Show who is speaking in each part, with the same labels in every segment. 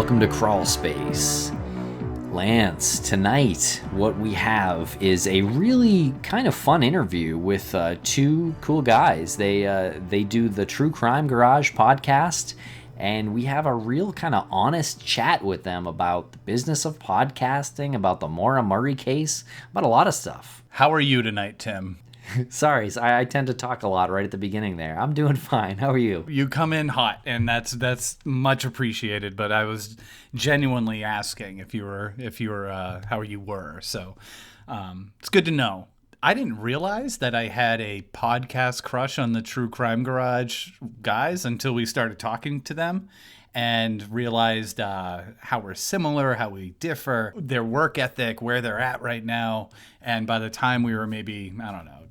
Speaker 1: welcome to Crawlspace. Lance, tonight what we have is a really kind of fun interview with two cool guys. They do the True Crime Garage podcast, and we have a real kind of honest chat with them about the business of podcasting, about the Maura Murray case, about a lot of stuff.
Speaker 2: How are you tonight, Tim?
Speaker 1: Sorry, I tend to talk a lot right at the beginning there. I'm doing fine. How are you?
Speaker 2: You come in hot, and that's much appreciated. But I was genuinely asking if you were how you were. So it's good to know. I didn't realize that I had a podcast crush on the True Crime Garage guys until we started talking to them and realized how we're similar, how we differ, their work ethic, where they're at right now. And by the time we were maybe,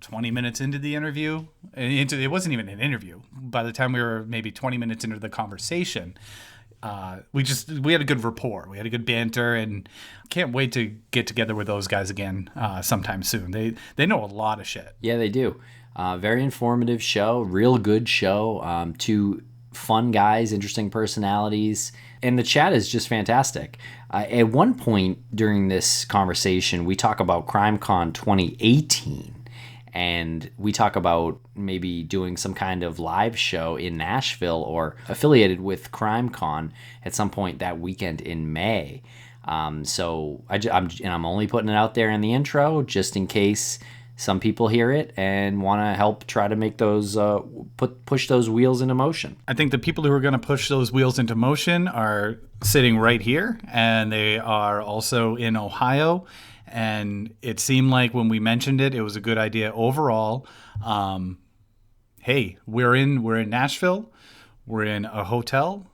Speaker 2: 20 minutes into the interview, it wasn't even an interview. By the time we were maybe 20 minutes into the conversation, we had a good rapport. We had a good banter, and can't wait to get together with those guys again sometime soon. They know a lot of shit.
Speaker 1: Yeah, they do. Very informative show, real good show. Two fun guys, interesting personalities, and the chat is just fantastic. At one point during this conversation, we talk about CrimeCon 2018, and we talk about maybe doing some kind of live show in Nashville or affiliated with CrimeCon at some point that weekend in May. So I'm only putting it out there in the intro just in case some people hear it and want to help try to make those push those wheels into motion.
Speaker 2: I think the people who are going to push those wheels into motion are sitting right here, and they are also in Ohio. And it seemed like when we mentioned it, it was a good idea overall. Hey, we're in Nashville. We're in a hotel.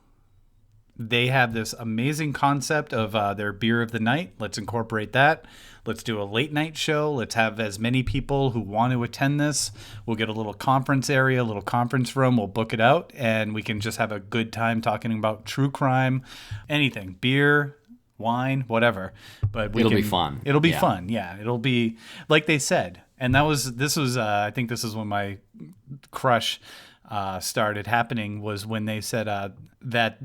Speaker 2: They have this amazing concept of their beer of the night. Let's incorporate that. Let's do a late night show. Let's have as many people who want to attend this. We'll get a little conference area, a little conference room. We'll book it out, and we can just have a good time talking about true crime, anything, beer, wine, whatever. But
Speaker 1: it'll be fun.
Speaker 2: It'll be fun. Yeah, it'll be like they said. And this was I think this is when my crush started happening, was when they said that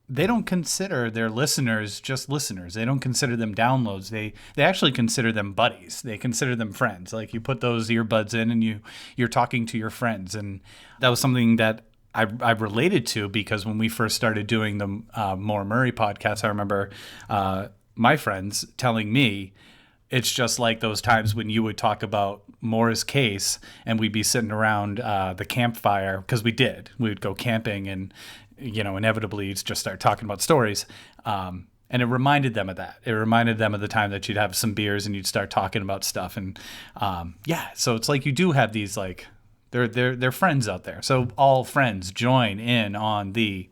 Speaker 2: they don't consider their listeners just listeners. They don't consider them downloads. They actually consider them buddies. They consider them friends. Like, you put those earbuds in and you're talking to your friends. And that was something that I related to, because when we first started doing the Maura Murray podcast, I remember my friends telling me it's just like those times when you would talk about Maura's case and we'd be sitting around the campfire, because we would go camping and, inevitably you'd just start talking about stories. And it reminded them of that. It reminded them of the time that you'd have some beers and you'd start talking about stuff. And so it's like you do have these, like, they're friends out there. So all friends join in on the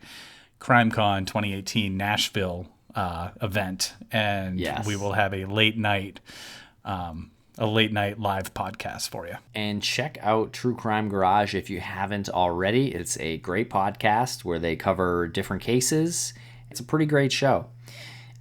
Speaker 2: CrimeCon 2018 Nashville event, and
Speaker 1: yes,
Speaker 2: we will have a late night live podcast for you.
Speaker 1: And check out True Crime Garage if you haven't already. It's a great podcast where they cover different cases. It's a pretty great show.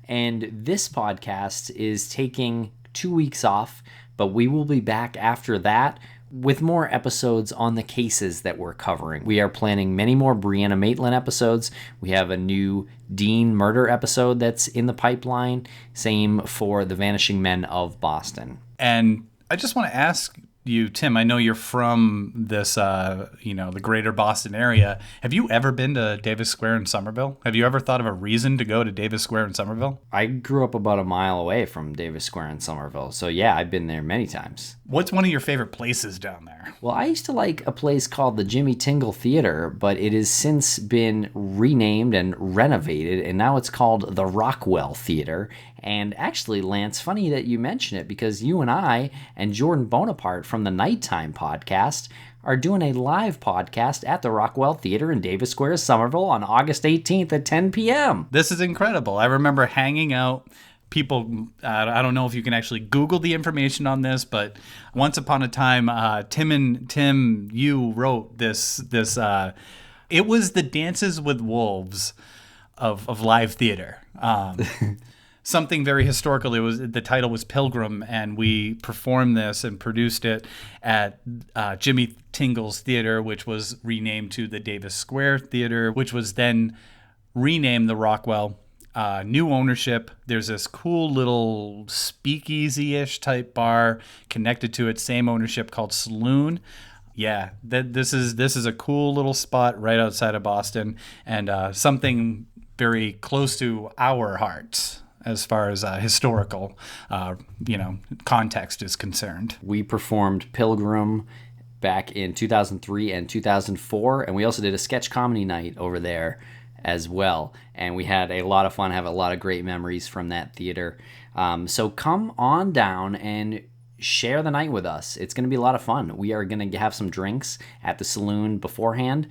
Speaker 1: And this podcast is taking 2 weeks off, but we will be back after that with more episodes on the cases that we're covering. We are planning many more Brianna Maitland episodes. We have a new Dean murder episode that's in the pipeline. Same for the Vanishing Men of Boston.
Speaker 2: And I just want to ask you, Tim, I know you're from this, the greater Boston area. Have you ever been to Davis Square in Somerville? Have you ever thought of a reason to go to Davis Square in Somerville?
Speaker 1: I grew up about a mile away from Davis Square in Somerville. So yeah, I've been there many times.
Speaker 2: What's one of your favorite places down there?
Speaker 1: Well, I used to like a place called the Jimmy Tingle Theater, but it has since been renamed and renovated, and now it's called the Rockwell Theater. And actually, Lance, funny that you mention it, because you and I and Jordan Bonaparte from the Nighttime podcast are doing a live podcast at the Rockwell Theater in Davis Square, Somerville on August 18th at 10 p.m.
Speaker 2: This is incredible. I remember hanging out. People, I don't know if you can actually Google the information on this, but once upon a time, Tim, you wrote this. It was the Dances with Wolves of live theater. Something very historical. The title was Pilgrim, and we performed this and produced it at Jimmy Tingle's Theater, which was renamed to the Davis Square Theater, which was then renamed the Rockwell. new ownership. There's this cool little speakeasy-ish type bar connected to it, same ownership, called Saloon. Yeah, this is a cool little spot right outside of Boston, and something very close to our hearts as far as historical, context is concerned.
Speaker 1: We performed Pilgrim back in 2003 and 2004, and we also did a sketch comedy night over there as well. And we had a lot of fun, have a lot of great memories from that theater. So come on down and share the night with us. It's going to be a lot of fun. We are going to have some drinks at the Saloon beforehand.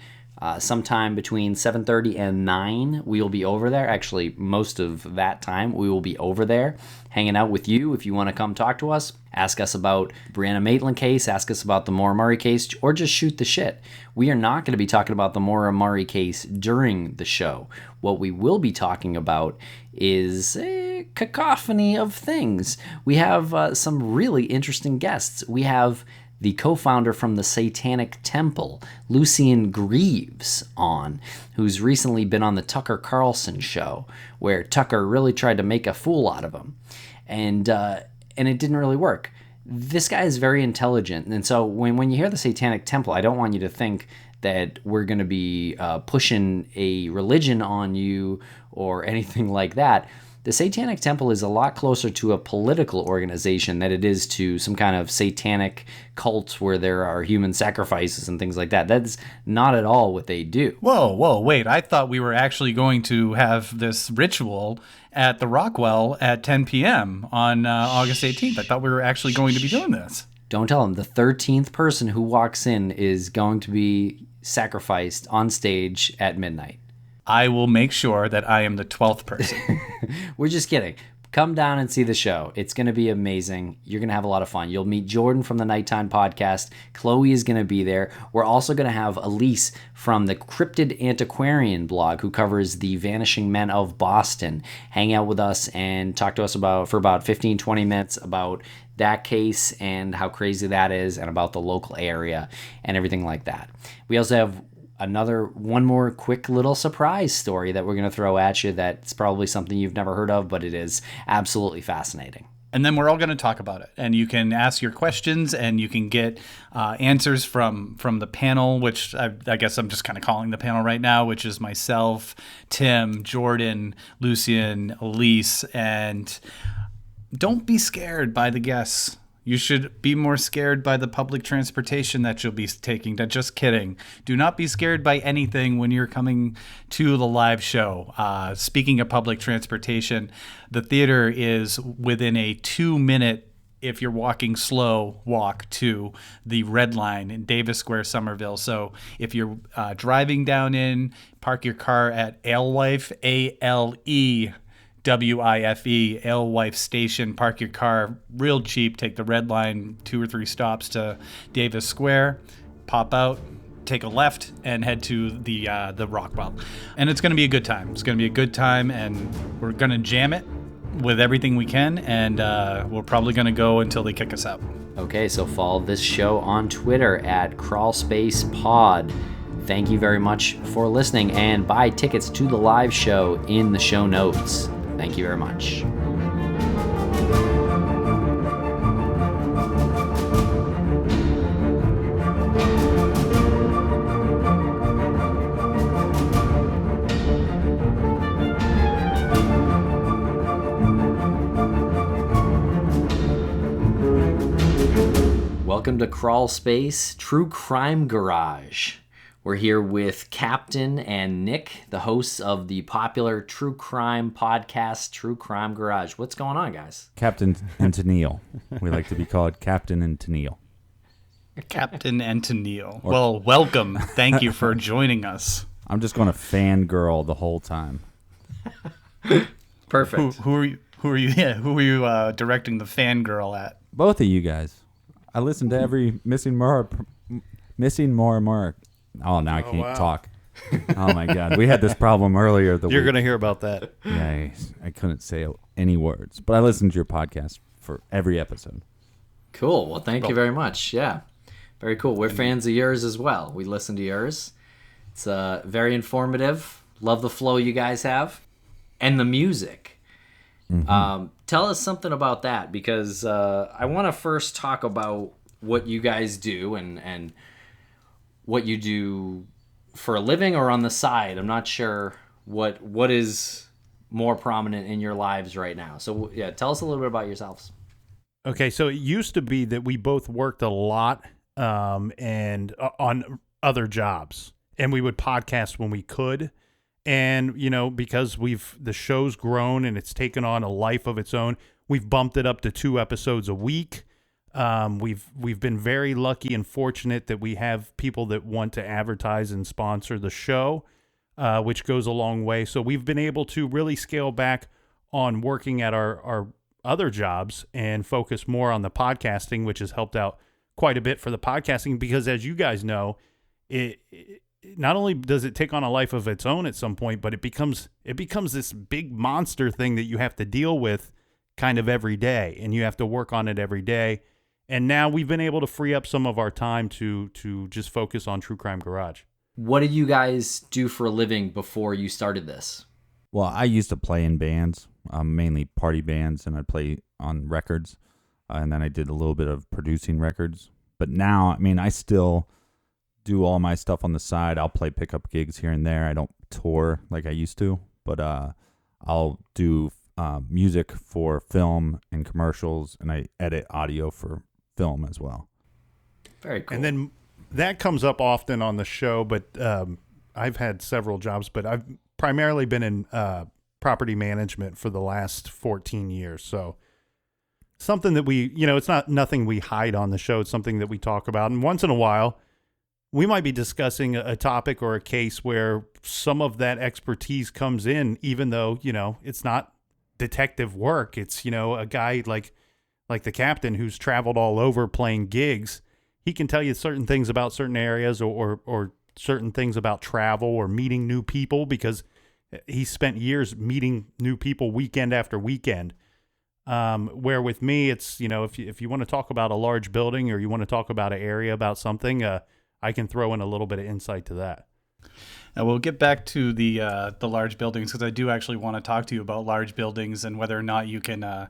Speaker 1: Sometime between 7:30 and 9, we will be over there. Actually, most of that time, we will be over there hanging out with you. If you want to come talk to us, ask us about Brianna Maitland case, ask us about the Maura Murray case, or just shoot the shit. We are not going to be talking about the Maura Murray case during the show. What we will be talking about is a cacophony of things. We have some really interesting guests. We have the co-founder from the Satanic Temple, Lucien Greaves, on, who's recently been on the Tucker Carlson show, where Tucker really tried to make a fool out of him, and it didn't really work. This guy is very intelligent, and so when you hear the Satanic Temple, I don't want you to think that we're going to be pushing a religion on you or anything like that. The Satanic Temple is a lot closer to a political organization than it is to some kind of satanic cult where there are human sacrifices and things like that. That's not at all what they do.
Speaker 2: Whoa, wait. I thought we were actually going to have this ritual at the Rockwell at 10 p.m. on August 18th. I thought we were actually going to be doing this.
Speaker 1: Don't tell them. The 13th person who walks in is going to be sacrificed on stage at midnight.
Speaker 2: I will make sure that I am the 12th person.
Speaker 1: We're just kidding. Come down and see the show. It's going to be amazing. You're going to have a lot of fun. You'll meet Jordan from the Nighttime Podcast. Chloe is going to be there. We're also going to have Elise from the Cryptid Antiquarian blog, who covers the Vanishing Men of Boston, hang out with us and talk to us for about 15, 20 minutes about that case and how crazy that is and about the local area and everything like that. We also have one more quick little surprise story that we're going to throw at you that's probably something you've never heard of, but it is absolutely fascinating.
Speaker 2: And then we're all going to talk about it. And you can ask your questions and you can get answers from the panel, which I guess I'm just kind of calling the panel right now, which is myself, Tim, Jordan, Lucien, Elise. And don't be scared by the guests. You should be more scared by the public transportation that you'll be taking. Just kidding. Do not be scared by anything when you're coming to the live show. Speaking of public transportation, the theater is within a 2-minute, if you're walking slow, walk to the Red Line in Davis Square, Somerville. So if you're driving down in, park your car at Alewife, ALEWIFE, Alewife Station. Park your car real cheap. Take the Red Line 2 or 3 stops to Davis Square. Pop out, take a left, and head to the Rockwell. And it's going to be a good time. It's going to be a good time, and we're going to jam it with everything we can, and we're probably going to go until they kick us out.
Speaker 1: Okay, so follow this show on Twitter at Crawlspace Pod. Thank you very much for listening, and buy tickets to the live show in the show notes. Thank you very much. Welcome to Crawlspace True Crime Garage. We're here with Captain and Nick, the hosts of the popular true crime podcast, True Crime Garage. What's going on, guys?
Speaker 3: Captain and Tennille. We like to be called Captain and Tennille.
Speaker 2: Captain and Tennille. Well, welcome. Thank you for joining us.
Speaker 3: I'm just going to fangirl the whole time.
Speaker 1: Perfect.
Speaker 2: Who are you? Yeah, who are you directing the fangirl at?
Speaker 3: Both of you guys. I listened to every Missing Maura. Oh, now I can't talk. Oh, my God. We had this problem earlier.
Speaker 4: You're going to hear about that.
Speaker 3: Yeah, I couldn't say any words. But I listened to your podcast for every episode.
Speaker 1: Cool. Well, thank you very much. Yeah. Very cool. We're fans of yours as well. We listen to yours. It's very informative. Love the flow you guys have. and the music. Tell us something about that, because I want to first talk about what you guys do and what you do for a living or on the side. I'm not sure what is more prominent in your lives right now. So yeah, tell us a little bit about yourselves.
Speaker 4: Okay, so it used to be that we both worked a lot and on other jobs, and we would podcast when we could. And, you know, because the show's grown and it's taken on a life of its own, we've bumped it up to 2 episodes a week. We've been very lucky and fortunate that we have people that want to advertise and sponsor the show, which goes a long way. So we've been able to really scale back on working at our other jobs and focus more on the podcasting, which has helped out quite a bit for the podcasting, because as you guys know, it not only does it take on a life of its own at some point, but it becomes this big monster thing that you have to deal with kind of every day, and you have to work on it every day. And now we've been able to free up some of our time to just focus on True Crime Garage.
Speaker 1: What did you guys do for a living before you started this?
Speaker 3: Well, I used to play in bands, mainly party bands, and I'd play on records. And then I did a little bit of producing records. But now, I mean, I still do all my stuff on the side. I'll play pickup gigs here and there. I don't tour like I used to, but I'll do music for film and commercials, and I edit audio for film as well.
Speaker 1: Very cool.
Speaker 4: And then that comes up often on the show, but I've had several jobs, but I've primarily been in property management for the last 14 years. So something that it's not nothing we hide on the show. It's something that we talk about. And once in a while, we might be discussing a topic or a case where some of that expertise comes in, even though, it's not detective work. It's, a guy like the captain who's traveled all over playing gigs. He can tell you certain things about certain areas or certain things about travel or meeting new people, because he spent years meeting new people weekend after weekend. Where with me, it's, if you want to talk about a large building or you want to talk about an area about something, I can throw in a little bit of insight to that.
Speaker 2: Now we'll get back to the large buildings, because I do actually want to talk to you about large buildings and whether or not you can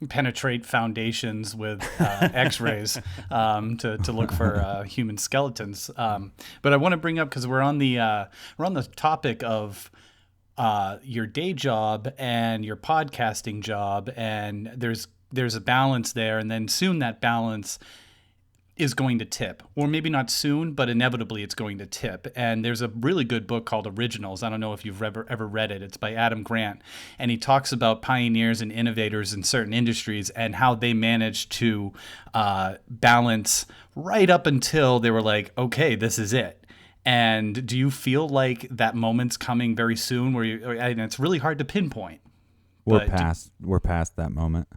Speaker 2: penetrate foundations with X-rays to look for human skeletons. But I want to bring up, because we're on the topic of your day job and your podcasting job, and there's a balance there, and then soon that balance is going to tip, or maybe not soon, but inevitably it's going to tip. And there's a really good book called Originals. I don't know if you've ever read it. It's by Adam Grant, and he talks about pioneers and innovators in certain industries and how they managed to balance right up until they were like, okay, this is it. And do you feel like that moment's coming very soon, where and it's really hard to pinpoint?
Speaker 3: We're past that moment.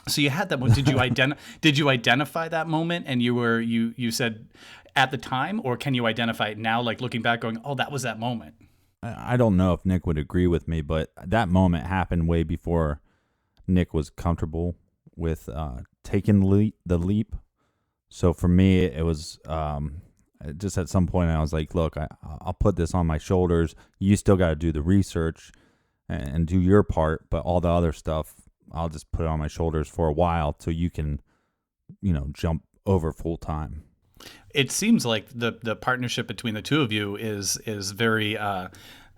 Speaker 2: So you had that one. Did you identify that moment, and you said at the time, or can you identify it now, like looking back going, oh, that was that moment?
Speaker 3: I don't know if Nick would agree with me, but that moment happened way before Nick was comfortable with taking the leap. So for me, it was just at some point I was like, look, I'll put this on my shoulders. You still got to do the research and do your part, but all the other stuff, I'll just put it on my shoulders for a while till you can, jump over full time.
Speaker 2: It seems like the partnership between the two of you is very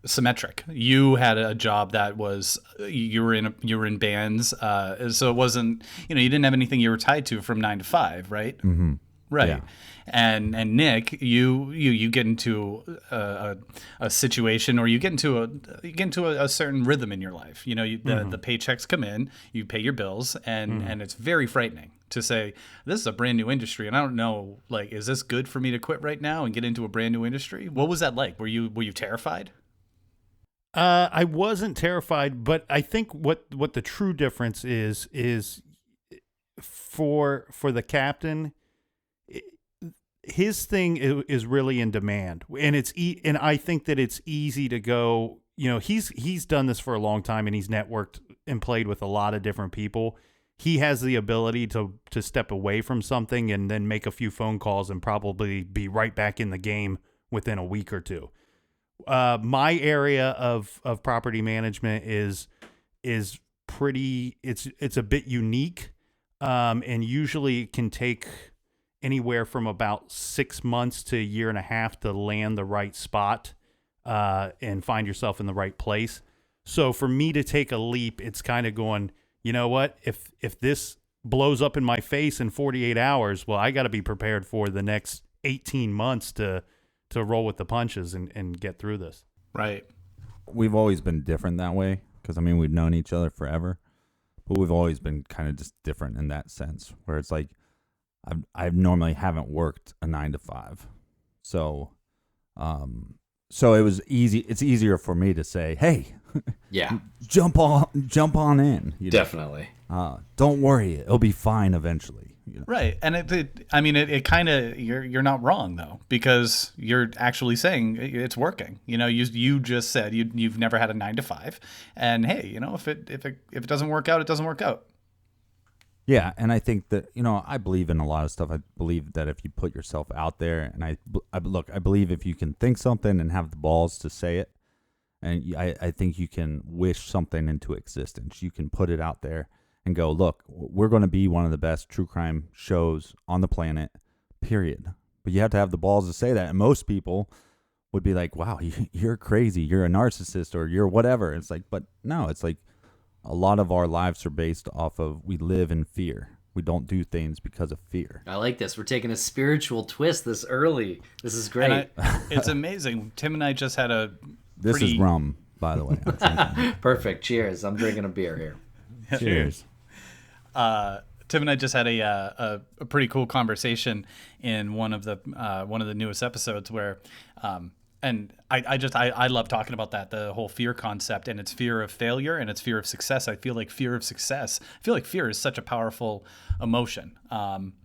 Speaker 2: symmetric. You had a job that was you were in bands, so it wasn't you didn't have anything you were tied to from 9 to 5, right?
Speaker 3: Mm-hmm.
Speaker 2: Right.
Speaker 3: Yeah.
Speaker 2: And Nick, you get into a situation, or you get into a certain rhythm in your life. The paychecks come in, you pay your bills, and it's very frightening to say, this is a brand new industry, and I don't know, like, is this good for me to quit right now and get into a brand new industry? What was that like? Were you terrified?
Speaker 4: I wasn't terrified, but I think what the true difference is for the captain. His thing is really in demand, and and I think that it's easy to go. He's done this for a long time, and he's networked and played with a lot of different people. He has the ability to step away from something and then make a few phone calls and probably be right back in the game within a week or two. My area of property management is pretty. It's a bit unique, and usually it can take anywhere from about 6 months to a year and a half to land the right spot and find yourself in the right place. So for me to take a leap, it's kind of going, you know what? If this blows up in my face in 48 hours, well, I got to be prepared for the next 18 months to roll with the punches and get through this.
Speaker 2: Right.
Speaker 3: We've always been different that way because, I mean, we've known each other forever, but we've always been kind of just different in that sense where it's like I normally haven't worked a 9 to 5. So it was easy. It's easier for me to say, hey,
Speaker 1: Yeah,
Speaker 3: jump on in. You know?
Speaker 1: definitely.
Speaker 3: Don't worry. It'll be fine eventually. You know?
Speaker 2: Right. And it kind of, you're not wrong though, because you're actually saying it's working. You know, you just said you've never had a 9 to 5, and hey, you know, if it doesn't work out, it doesn't work out.
Speaker 3: Yeah, and I think that, you know, I believe in a lot of stuff. I believe that if you put yourself out there, and I believe if you can think something and have the balls to say it, and I think you can wish something into existence. You can put it out there and go, look, we're going to be one of the best true crime shows on the planet, period. But you have to have the balls to say that, and most people would be like, wow, you're crazy, you're a narcissist, or you're whatever. It's like, but no, it's like, a lot of our lives are based off of we live in fear. We don't do things because of fear.
Speaker 1: I like this. We're taking a spiritual twist this early. This is great.
Speaker 2: It's amazing. Tim and I just had a
Speaker 3: This is rum, by the way.
Speaker 1: Perfect. Cheers. I'm drinking a beer here.
Speaker 3: Cheers.
Speaker 2: Tim and I just had a pretty cool conversation in one of the newest episodes where, and I love talking about that, the whole fear concept, and it's fear of failure and it's fear of success. I feel like fear is such a powerful emotion.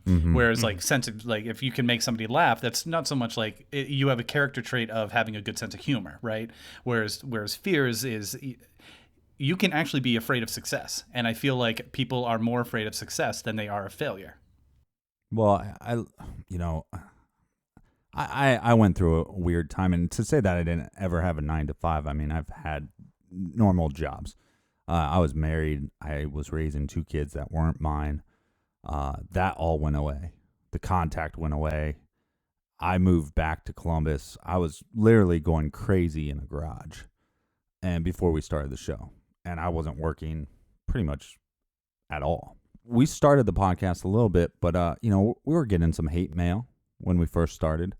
Speaker 2: Whereas like sense of, like, if you can make somebody laugh, that's not so much like you have a character trait of having a good sense of humor, right? Whereas fears is you can actually be afraid of success. And I feel like people are more afraid of success than they are of failure.
Speaker 3: Well, I went through a weird time, and to say that I didn't ever have a 9 to 5, I mean, I've had normal jobs. I was married. I was raising 2 kids that weren't mine. That all went away. The contact went away. I moved back to Columbus. I was literally going crazy in a garage, and before we started the show, and I wasn't working pretty much at all. We started the podcast a little bit, but we were getting some hate mail when we first started.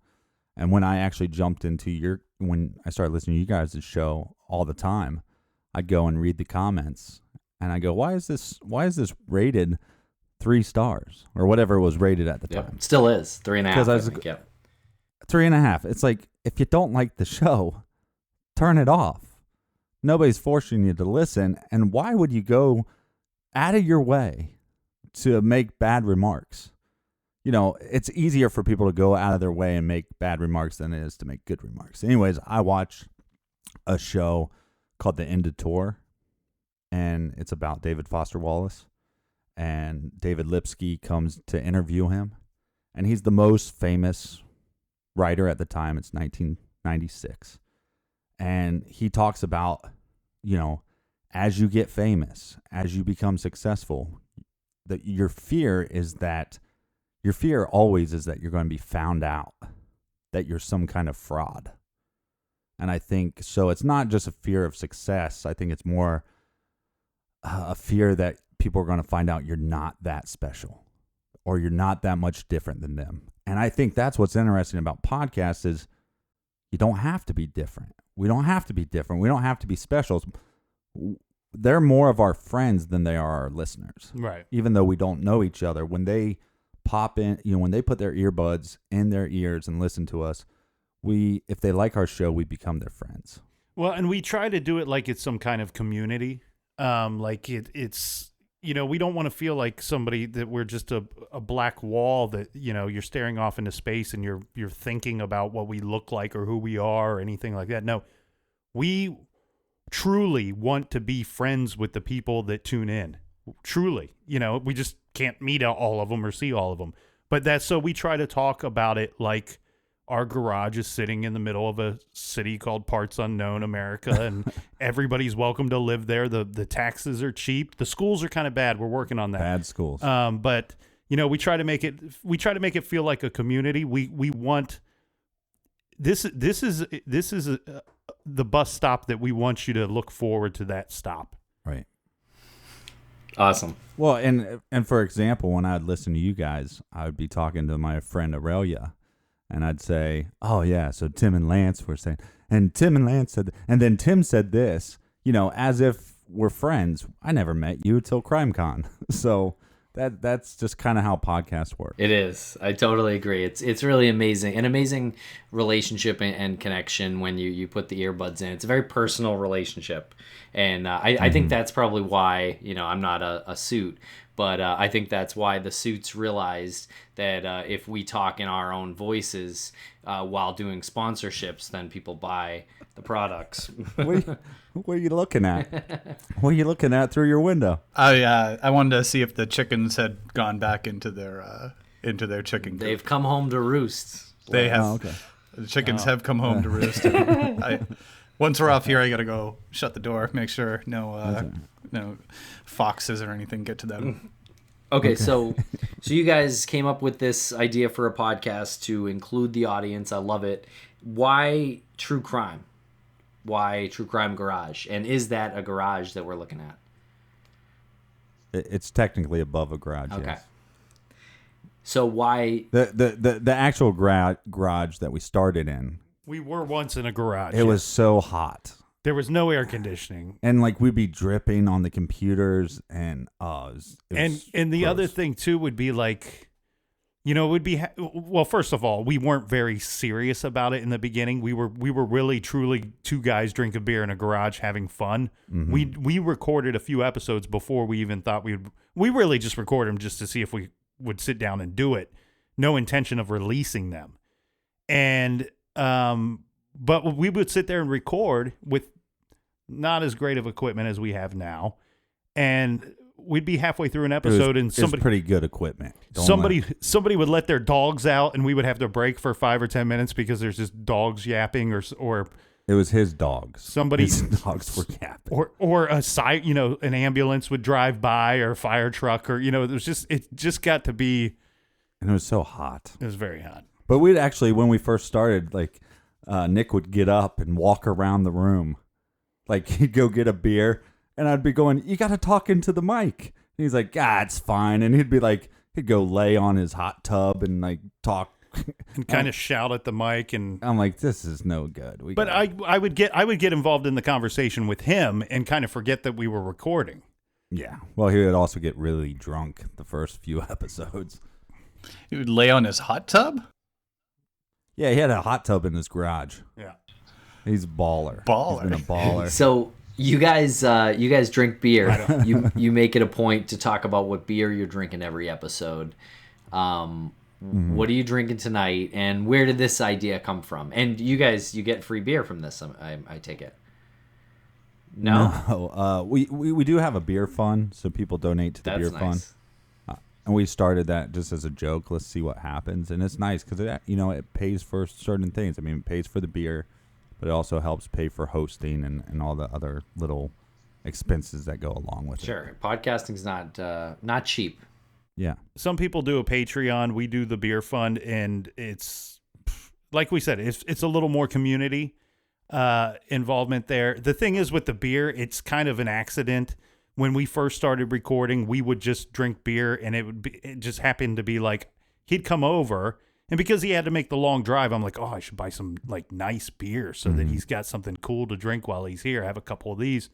Speaker 3: And when I actually jumped into when I started listening to you guys' show all the time, I'd go and read the comments, and I go, why is this rated 3 stars or whatever it was rated at the time?
Speaker 1: Still is 3.5.
Speaker 3: I think, 3.5. It's like, if you don't like the show, turn it off. Nobody's forcing you to listen. And why would you go out of your way to make bad remarks? You know, it's easier for people to go out of their way and make bad remarks than it is to make good remarks. Anyways, I watched a show called The End of Tour, and it's about David Foster Wallace. And David Lipsky comes to interview him, and he's the most famous writer at the time. It's 1996. And he talks about, as you get famous, as you become successful, that your fear always is that you're going to be found out, that you're some kind of fraud. And I think, so it's not just a fear of success. I think it's more a fear that people are going to find out you're not that special or you're not that much different than them. And I think that's what's interesting about podcasts is you don't have to be different. We don't have to be different. We don't have to be special. They're more of our friends than they are our listeners.
Speaker 4: Right.
Speaker 3: Even though we don't know each other, when they pop in, when they put their earbuds in their ears and listen to us, if they like our show, we become their friends.
Speaker 4: Well, and we try to do it like it's some kind of community. It's we don't want to feel like somebody that we're just a black wall that, you're staring off into space and you're thinking about what we look like or who we are or anything like that. No, we truly want to be friends with the people that tune in. Truly, we just can't meet all of them or see all of them. But that's so we try to talk about it like our garage is sitting in the middle of a city called Parts Unknown, America, and everybody's welcome to live there. The taxes are cheap. The schools are kind of bad. We're working on that.
Speaker 3: Bad schools.
Speaker 4: But we try to make it feel like a community. We want this is the bus stop that we want you to look forward to that stop.
Speaker 3: Right.
Speaker 1: Awesome.
Speaker 3: Well, and for example, when I'd listen to you guys, I would be talking to my friend Aurelia, and I'd say, "Oh yeah, so Tim and Lance were saying," and Tim and Lance said, and then Tim said this, as if we're friends. I never met you till CrimeCon, so that's just kind of how podcasts work.
Speaker 1: It is. I totally agree. It's really amazing, an amazing relationship and connection when you put the earbuds in. It's a very personal relationship, and I think that's probably why I'm not a suit, but I think that's why the suits realized that if we talk in our own voices while doing sponsorships, then people buy the products.
Speaker 3: What are you looking at? What are you looking at through your window?
Speaker 2: I wanted to see if the chickens had gone back into their chicken coop.
Speaker 1: They've come home to roost.
Speaker 2: They have.
Speaker 3: Oh, okay.
Speaker 2: The chickens have come home to roost. Once we're off here, I got to go shut the door, make sure no foxes or anything get to them.
Speaker 1: Okay, so you guys came up with this idea for a podcast to include the audience. I love it. Why true crime? Why True Crime Garage? And is that a garage that we're looking at?
Speaker 3: It's technically above a garage.
Speaker 1: Okay.
Speaker 3: Yes.
Speaker 1: So why
Speaker 3: the actual garage that we started in?
Speaker 4: We were once in a garage.
Speaker 3: It was so hot.
Speaker 4: There was no air conditioning,
Speaker 3: and we'd be dripping on the computers, and it was
Speaker 4: and the
Speaker 3: gross.
Speaker 4: other thing too would be it would be well. First of all, we weren't very serious about it in the beginning. We were really truly two guys drinking beer in a garage having fun. Mm-hmm. We recorded a few episodes before we even thought we really just recorded them just to see if we would sit down and do it. No intention of releasing them, and but we would sit there and record with not as great of equipment as we have now, and we'd be halfway through an episode and somebody
Speaker 3: pretty good equipment.
Speaker 4: Somebody would let their dogs out, and we would have to break for 5 or 10 minutes because there's just dogs yapping, or
Speaker 3: it was his dogs.
Speaker 4: Somebody's
Speaker 3: dogs were yapping,
Speaker 4: or a site, an ambulance would drive by, or a fire truck, or it just got to be,
Speaker 3: and it was so hot.
Speaker 4: It was very hot.
Speaker 3: But we'd actually, when we first started, Nick would get up and walk around the room, he'd go get a beer. And I'd be going, "You got to talk into the mic." And he's like, it's fine. And he'd be he'd go lay on his hot tub and talk.
Speaker 4: And kind of shout at the mic. And
Speaker 3: I'm like, this is no good.
Speaker 4: But I would get involved in the conversation with him and kind of forget that we were recording.
Speaker 3: Yeah. Well, he would also get really drunk the first few episodes.
Speaker 2: He would lay on his hot tub?
Speaker 3: Yeah, he had a hot tub in his garage.
Speaker 4: Yeah.
Speaker 3: He's a baller.
Speaker 2: Baller.
Speaker 3: He's been a baller.
Speaker 1: So you guys drink beer. You make it a point to talk about what beer you're drinking every episode. What are you drinking tonight, and where did this idea come from? And you get free beer from this, I take it. No?
Speaker 3: We do have a beer fund, so people donate to the beer fund. And we started that just as a joke. Let's see what happens. And it's nice because it pays for certain things. I mean, it pays for the beer, but it also helps pay for hosting and all the other little expenses that go along with it.
Speaker 1: Sure. Podcasting's not cheap.
Speaker 3: Yeah.
Speaker 4: Some people do a Patreon. We do the beer fund, and it's like we said, it's a little more community involvement there. The thing is with the beer, it's kind of an accident. When we first started recording, we would just drink beer, and it just happened to be he'd come over, and because he had to make the long drive, I'm like, oh, I should buy some nice beer so that he's got something cool to drink while he's here. I have a couple of these.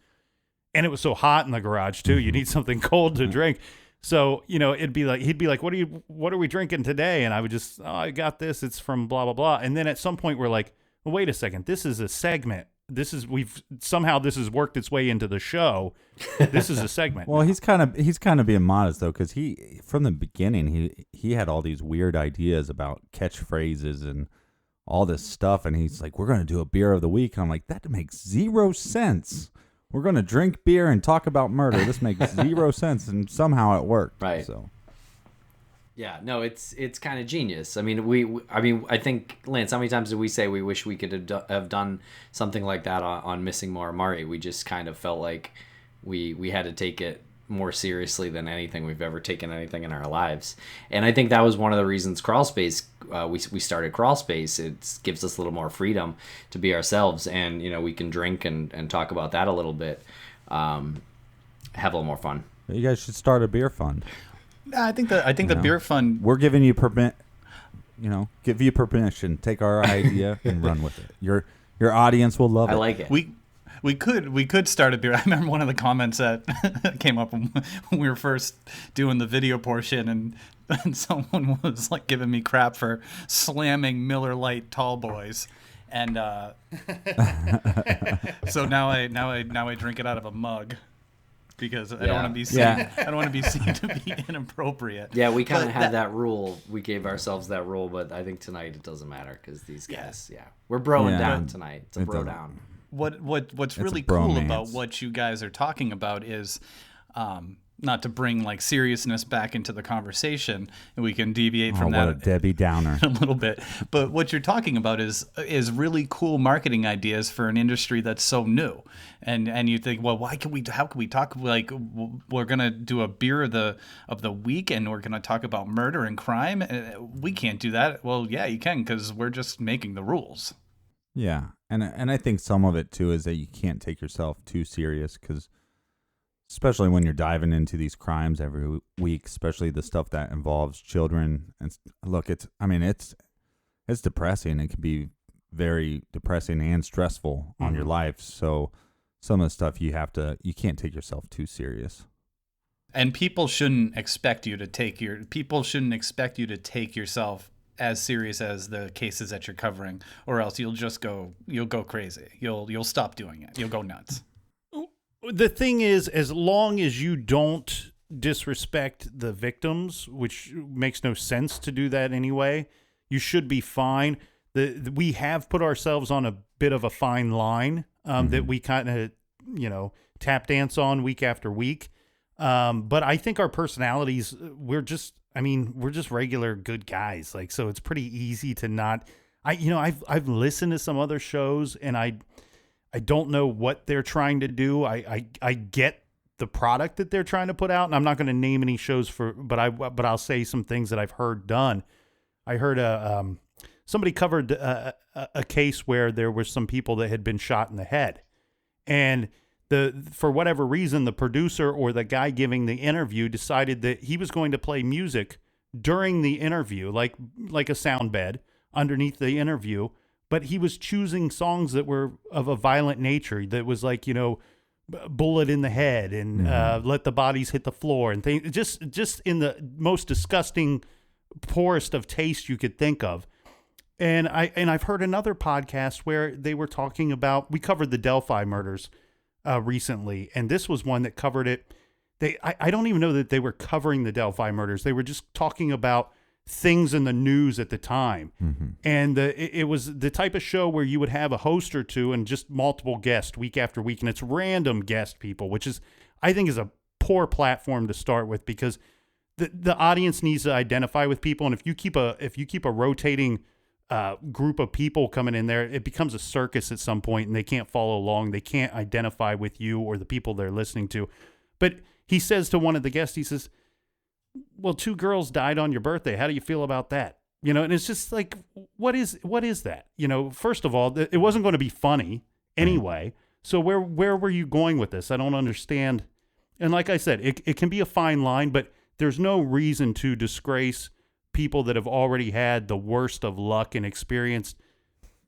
Speaker 4: And it was so hot in the garage too. You need something cold to drink. So, he'd be like, what are we drinking today? And I would just, I got this. It's from blah, blah, blah. And then at some point we're like, well, wait a second. This is a segment. This has worked its way into the show. This is a segment.
Speaker 3: Well, he's kind of being modest though, because he from the beginning he had all these weird ideas about catchphrases and all this stuff, and he's like, "We're going to do a beer of the week." And I'm like, "That makes zero sense. We're going to drink beer and talk about murder. This makes zero sense." And somehow it worked.
Speaker 1: Right.
Speaker 3: So
Speaker 1: Yeah, no, it's kind of genius. I mean, I think, Lance, how many times did we say we wish we could have done something like that on Missing Maura Murray? We just kind of felt like we had to take it more seriously than anything we've ever taken anything in our lives. And I think that was one of the reasons Crawlspace, we started Crawlspace. It gives us a little more freedom to be ourselves, and we can drink and talk about that a little bit, have a little more fun.
Speaker 3: You guys should start a beer fund.
Speaker 2: I think the beer fund.
Speaker 3: We're giving you give you permission. Take our idea and run with it. Your audience will love it.
Speaker 1: I like it.
Speaker 2: We could start a beer. I remember one of the comments that came up when we were first doing the video portion, and someone was like giving me crap for slamming Miller Lite Tall Boys, and so now I drink it out of a mug. Because I don't want to be seen.
Speaker 3: Yeah.
Speaker 2: I don't want to be seen to be inappropriate.
Speaker 1: Yeah, we kind of had that rule. We gave ourselves that rule, but I think tonight it doesn't matter because these guys, we're broing down tonight. It's a bro down.
Speaker 2: What's really cool about what you guys are talking about is, not to bring like seriousness back into the conversation, and we can deviate from that.
Speaker 3: What a Debbie Downer.
Speaker 2: A little bit. But what you're talking about is really cool marketing ideas for an industry that's so new. And you think, well, how can we talk, like, we're going to do a beer of the week and we're going to talk about murder and crime? We can't do that. Well, yeah, you can, because we're just making the rules.
Speaker 3: Yeah. And I think some of it too is that you can't take yourself too serious, because especially when you're diving into these crimes every week, especially the stuff that involves children. And look, it's depressing. It can be very depressing and stressful on your life. So some of the stuff you can't take yourself too serious.
Speaker 2: And people shouldn't expect you to take yourself as serious as the cases that you're covering, or else you'll go crazy. You'll stop doing it. You'll go nuts.
Speaker 4: The thing is, as long as you don't disrespect the victims, which makes no sense to do that anyway, you should be fine. We have put ourselves on a bit of a fine line that we kind of, tap dance on week after week. But I think our personalities, we're just regular good guys. Like, so it's pretty easy to not. I've listened to some other shows, and I don't know what they're trying to do. I get the product that they're trying to put out, and I'm not going to name any shows but I'll say some things that I've heard done. I heard somebody covered a case where there were some people that had been shot in the head, and for whatever reason, the producer or the guy giving the interview decided that he was going to play music during the interview, like a sound bed underneath the interview. But he was choosing songs that were of a violent nature, that was like, bullet in the head and let the bodies hit the floor and things, just in the most disgusting, poorest of taste you could think of. And I've heard another podcast where they were talking about, we covered the Delphi murders recently, and this was one that covered it. I don't even know that they were covering the Delphi murders. They were just talking about things in the news at the time. And it was the type of show where you would have a host or two and just multiple guests week after week, and it's random guest people, which I think is a poor platform to start with, because the audience needs to identify with people. And if you keep a rotating group of people coming in there, it becomes a circus at some point, and they can't follow along. They can't identify with you or the people they're listening to. But he says to one of the guests, he says, well, 2 girls died on your birthday. How do you feel about that? And it's just like, what is that? First of all, it wasn't going to be funny anyway. So where were you going with this? I don't understand. And like I said, it can be a fine line, but there's no reason to disgrace people that have already had the worst of luck and experienced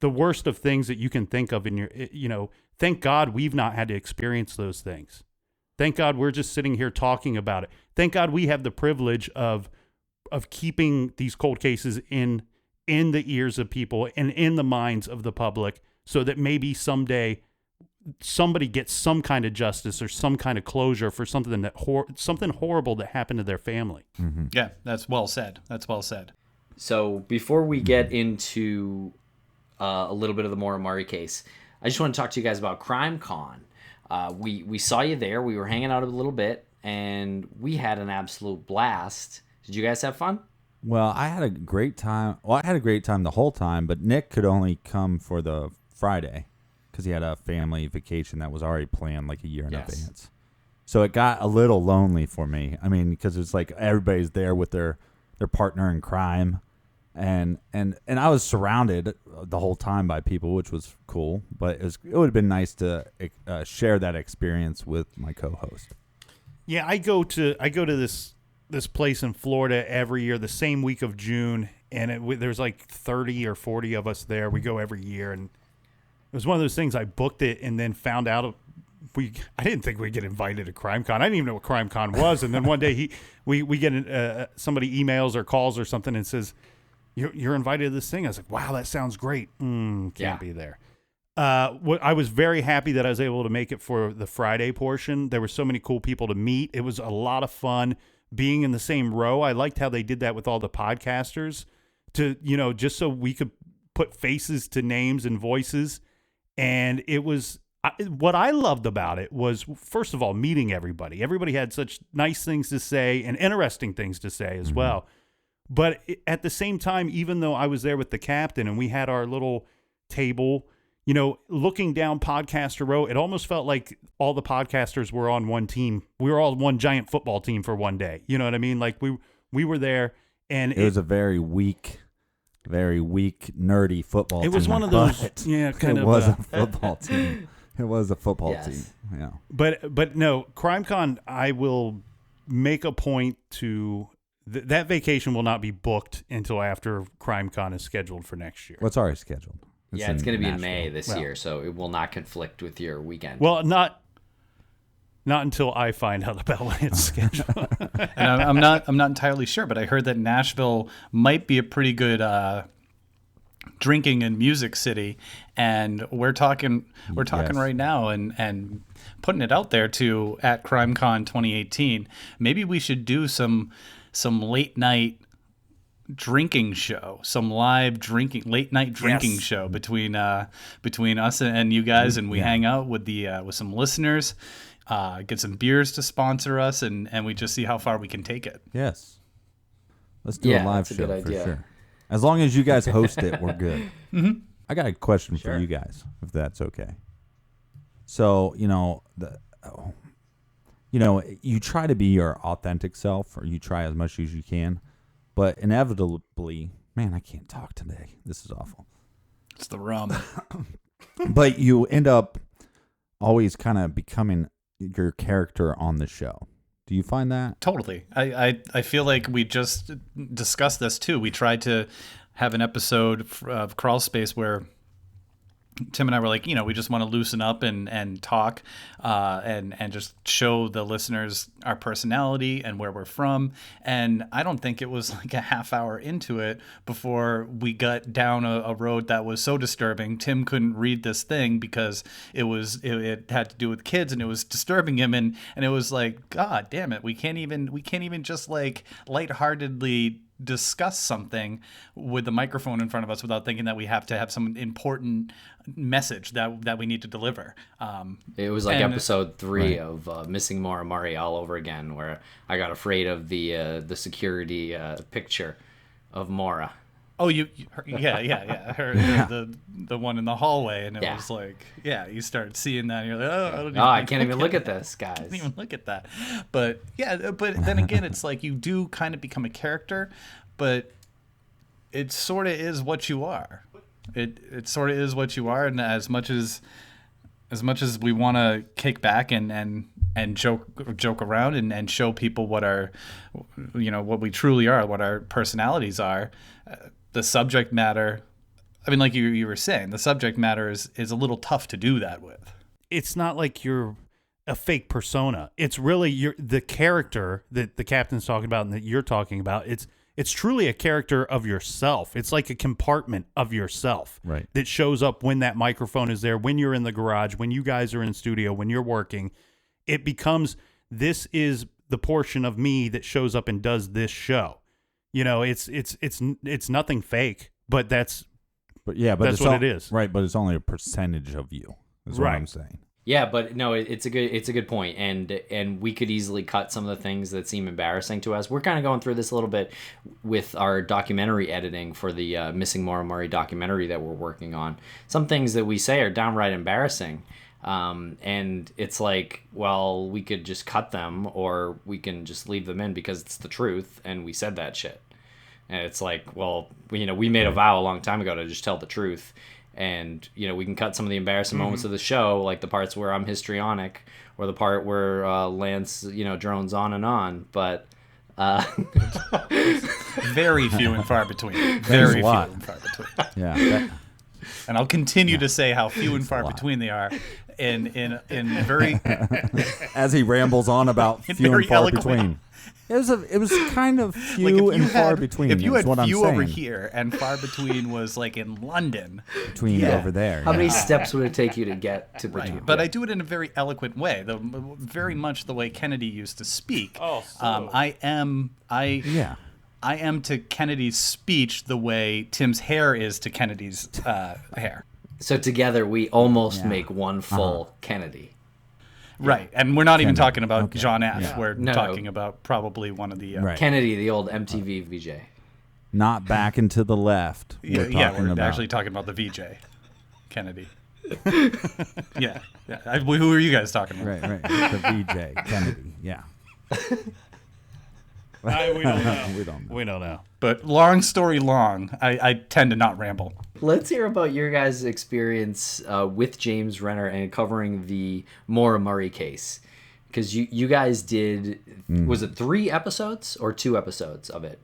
Speaker 4: the worst of things that you can think of in your, thank God we've not had to experience those things. Thank God we're just sitting here talking about it. Thank God we have the privilege of keeping these cold cases in the ears of people and in the minds of the public, so that maybe someday somebody gets some kind of justice or some kind of closure for something something horrible that happened to their family.
Speaker 2: Yeah, that's well said.
Speaker 1: So before we get into a little bit of the Maura Murray case, I just want to talk to you guys about Crime Con. We saw you there. We were hanging out a little bit, and we had an absolute blast. Did you guys have fun?
Speaker 3: Well, I had a great time. Well, I had a great time the whole time, but Nick could only come for the Friday because he had a family vacation that was already planned like a year in advance. So it got a little lonely for me. I mean, because it's like everybody's there with their partner in crime, and I was surrounded the whole time by people, which was cool. But it would have been nice to share that experience with my co-host.
Speaker 4: Yeah, I go to this place in Florida every year, the same week of June, and there's like 30 or 40 of us there. We go every year, and it was one of those things. I booked it and then found out I didn't think we'd get invited to CrimeCon. I didn't even know what CrimeCon was. And then one day we get somebody emails or calls or something and says, "You're invited to this thing." I was like, "Wow, that sounds great." Can't be there. I was very happy that I was able to make it for the Friday portion. There were so many cool people to meet. It was a lot of fun being in the same row. I liked how they did that with all the podcasters to, just so we could put faces to names and voices. And it was, what I loved about it was, first of all, meeting everybody. Everybody had such nice things to say and interesting things to say as well. But at the same time, even though I was there with the captain and we had our little table, looking down podcaster row, it almost felt like all the podcasters were on one team. We were all one giant football team for one day. You know what I mean? Like we were there, and
Speaker 3: it was a very weak, nerdy football team.
Speaker 4: It was one of those, kind of.
Speaker 3: It was a football team. It was a football team. Yeah.
Speaker 4: But no, CrimeCon, I will make a point to that vacation will not be booked until after CrimeCon is scheduled for next year.
Speaker 3: What's already scheduled?
Speaker 1: It's going to be in May this year, so it will not conflict with your weekend.
Speaker 4: Well, not until I find out about when it's scheduled.
Speaker 2: And I'm not entirely sure, but I heard that Nashville might be a pretty good drinking and music city, and we're talking right now and putting it out there at CrimeCon 2018. Maybe we should do some late night drinking show, some live late night drinking show between us and you guys, and we hang out with with some listeners, get some beers to sponsor us, and we just see how far we can take it.
Speaker 3: Yes, let's do a live show for sure. As long as you guys host it, we're good.
Speaker 2: Mm-hmm.
Speaker 3: I got a question for you guys, if that's okay. So you try to be your authentic self, or you try as much as you can. But inevitably, man, I can't talk today. This is awful.
Speaker 2: It's the rum.
Speaker 3: But you end up always kind of becoming your character on the show. Do you find that?
Speaker 2: Totally. I feel like we just discussed this too. We tried to have an episode of Crawlspace where Tim and I were like, we just want to loosen up and talk and just show the listeners our personality and where we're from. And I don't think it was like a half hour into it before we got down a road that was so disturbing. Tim couldn't read this thing because it had to do with kids and it was disturbing him. And it was like, God damn it. We can't even just like lightheartedly discuss something with the microphone in front of us without thinking that we have to have some important message that we need to deliver.
Speaker 1: It was like episode 3 of Missing Maura Murray all over again, where I got afraid of the security picture of Maura.
Speaker 2: Oh, her, the one in the hallway, and it was like, you start seeing that, and you're like,
Speaker 1: I can't even look at this, guys.
Speaker 2: I can't even look at that. But then again, it's like you do kind of become a character, but it sort of is what you are. It sort of is what you are, and as much as we want to kick back and joke around and show people what what we truly are, what our personalities are. The subject matter, I mean, like you were saying, the subject matter is a little tough to do that with.
Speaker 4: It's not like you're a fake persona. It's really the character that the captain's talking about and that you're talking about. It's truly a character of yourself. It's like a compartment of yourself that shows up when that microphone is there, when you're in the garage, when you guys are in studio, when you're working. It becomes, this is the portion of me that shows up and does this show. It's nothing fake, but that's what it is.
Speaker 3: Right, but it's only a percentage of you, is what I'm saying.
Speaker 1: Yeah, but no, it's a good point, and we could easily cut some of the things that seem embarrassing to us. We're kind of going through this a little bit with our documentary editing for the Missing Maura Murray documentary that we're working on. Some things that we say are downright embarrassing, and it's like, well, we could just cut them, or we can just leave them in because it's the truth, and we said that shit. And it's like, well, we made a vow a long time ago to just tell the truth. And, we can cut some of the embarrassing moments of the show, like the parts where I'm histrionic or the part where Lance, drones on and on. But
Speaker 2: very few and far between. Very few and far between.
Speaker 3: Yeah.
Speaker 2: And I'll continue to say how few and far between they are in very...
Speaker 3: As he rambles on about few and far
Speaker 2: eloquent.
Speaker 3: Between. It was kind of few and far between.
Speaker 2: If you had
Speaker 3: what
Speaker 2: few
Speaker 3: I'm
Speaker 2: over
Speaker 3: saying.
Speaker 2: Here and far between was like in London.
Speaker 3: Between over there.
Speaker 1: How many steps would it take you to get to between?
Speaker 2: Right. But I do it in a very eloquent way, very much the way Kennedy used to speak.
Speaker 4: Oh, so.
Speaker 2: I am to Kennedy's speech the way Tim's hair is to Kennedy's hair.
Speaker 1: So together we almost make one full Kennedy.
Speaker 2: Right, and we're not even talking about John F.
Speaker 3: Yeah.
Speaker 2: We're talking about probably one of the...
Speaker 3: Right.
Speaker 1: Kennedy, the old MTV VJ.
Speaker 3: Not back and to the left.
Speaker 2: We're actually talking about the VJ, Kennedy. yeah. Who are you guys talking about?
Speaker 3: Right. The VJ, Kennedy, yeah.
Speaker 4: We don't know.
Speaker 3: We don't know.
Speaker 4: We don't know.
Speaker 2: But long story long, I tend to not ramble.
Speaker 1: Let's hear about your guys' experience with James Renner and covering the Maura Murray case. Because you guys did, was it 3 episodes or 2 episodes of it?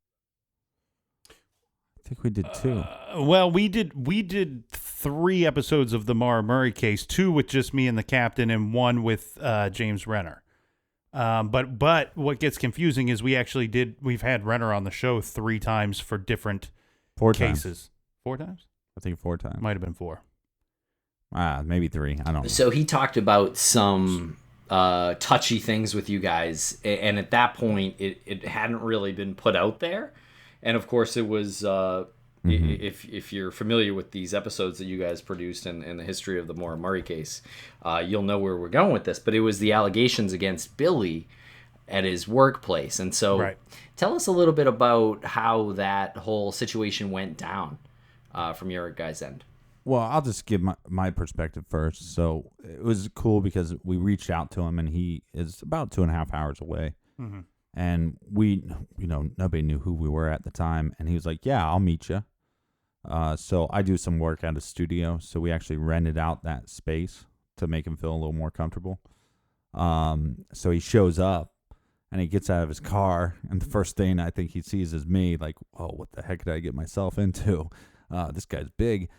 Speaker 3: I think we did 2.
Speaker 4: Well, we did 3 episodes of the Maura Murray case, 2 with just me and the captain, and 1 with James Renner. But what gets confusing is we've had Renner on the show 3 times for different
Speaker 3: 4
Speaker 4: cases.
Speaker 3: Times.
Speaker 4: 4 times?
Speaker 3: I think 4 times.
Speaker 4: Might have been 4.
Speaker 3: Maybe 3. I don't know.
Speaker 1: So he talked about some touchy things with you guys, and at that point, it hadn't really been put out there. And of course, it was if you're familiar with these episodes that you guys produced and the history of the Maura Murray case, you'll know where we're going with this. But it was the allegations against Billy at his workplace. And so tell us a little bit about how that whole situation went down from your guys' end.
Speaker 3: Well, I'll just give my perspective first. So it was cool because we reached out to him, and he is about 2.5 hours away. Mm-hmm. And we, nobody knew who we were at the time. And he was like, yeah, I'll meet you. So I do some work at a studio. So we actually rented out that space to make him feel a little more comfortable. So he shows up and he gets out of his car. And the first thing I think he sees is me, like, oh, what the heck did I get myself into? This guy's big.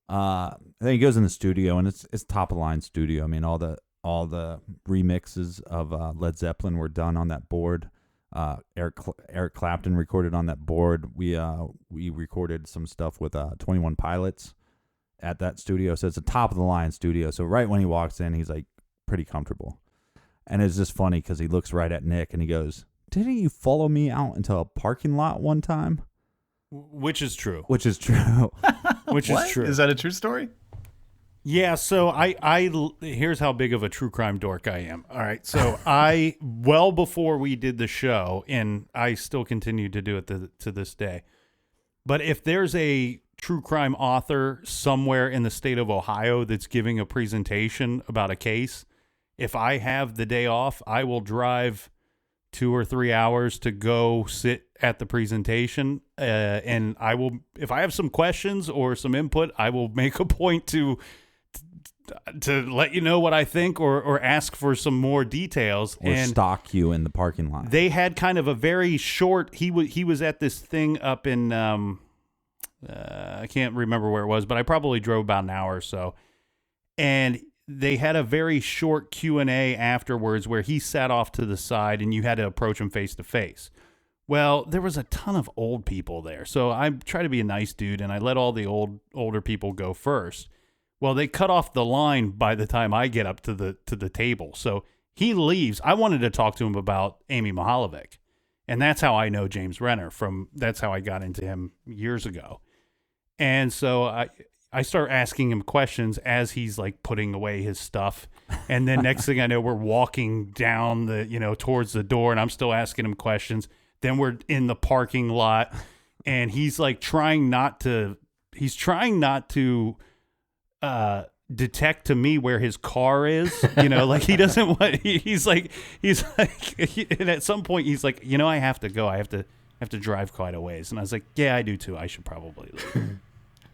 Speaker 3: Then he goes in the studio, and it's top of the line studio. I mean, all the remixes of Led Zeppelin were done on that board. Eric Clapton recorded on that board. We recorded some stuff with 21 Pilots at that studio. So it's a top of the line studio. So right when he walks in, he's like pretty comfortable. And it's just funny because he looks right at Nick and he goes, "Didn't you follow me out into a parking lot one time?"
Speaker 4: Which is true.
Speaker 3: Which is true.
Speaker 4: Which is true.
Speaker 2: Is that a true story?
Speaker 4: Yeah, so I here's how big of a true crime dork I am. All right, so well before we did the show, and I still continue to do it to this day, but if there's a true crime author somewhere in the state of Ohio that's giving a presentation about a case, if I have the day off, I will drive 2 or 3 hours to go sit at the presentation, and I will, if I have some questions or some input, I will make a point to let you know what I think or ask for some more details.
Speaker 3: Or stalk you in the parking lot.
Speaker 4: They had kind of a very short, he was at this thing up in, I can't remember where it was, but I probably drove about an hour or so. And they had a very short Q&A afterwards where he sat off to the side and you had to approach him face to face. Well, there was a ton of old people there. So I try to be a nice dude and I let all the older people go first. Well, they cut off the line by the time I get up to the table. So he leaves. I wanted to talk to him about Amy Mahalovic. And that's how I know James Renner that's how I got into him years ago. And so I start asking him questions as he's like putting away his stuff. And then next thing I know, we're walking down towards the door, and I'm still asking him questions. Then we're in the parking lot, and he's like trying not to detect to me where his car is, like he doesn't want, he's like, and at some point he's like, I have to go. I have to drive quite a ways. And I was like, yeah, I do too. I should probably leave.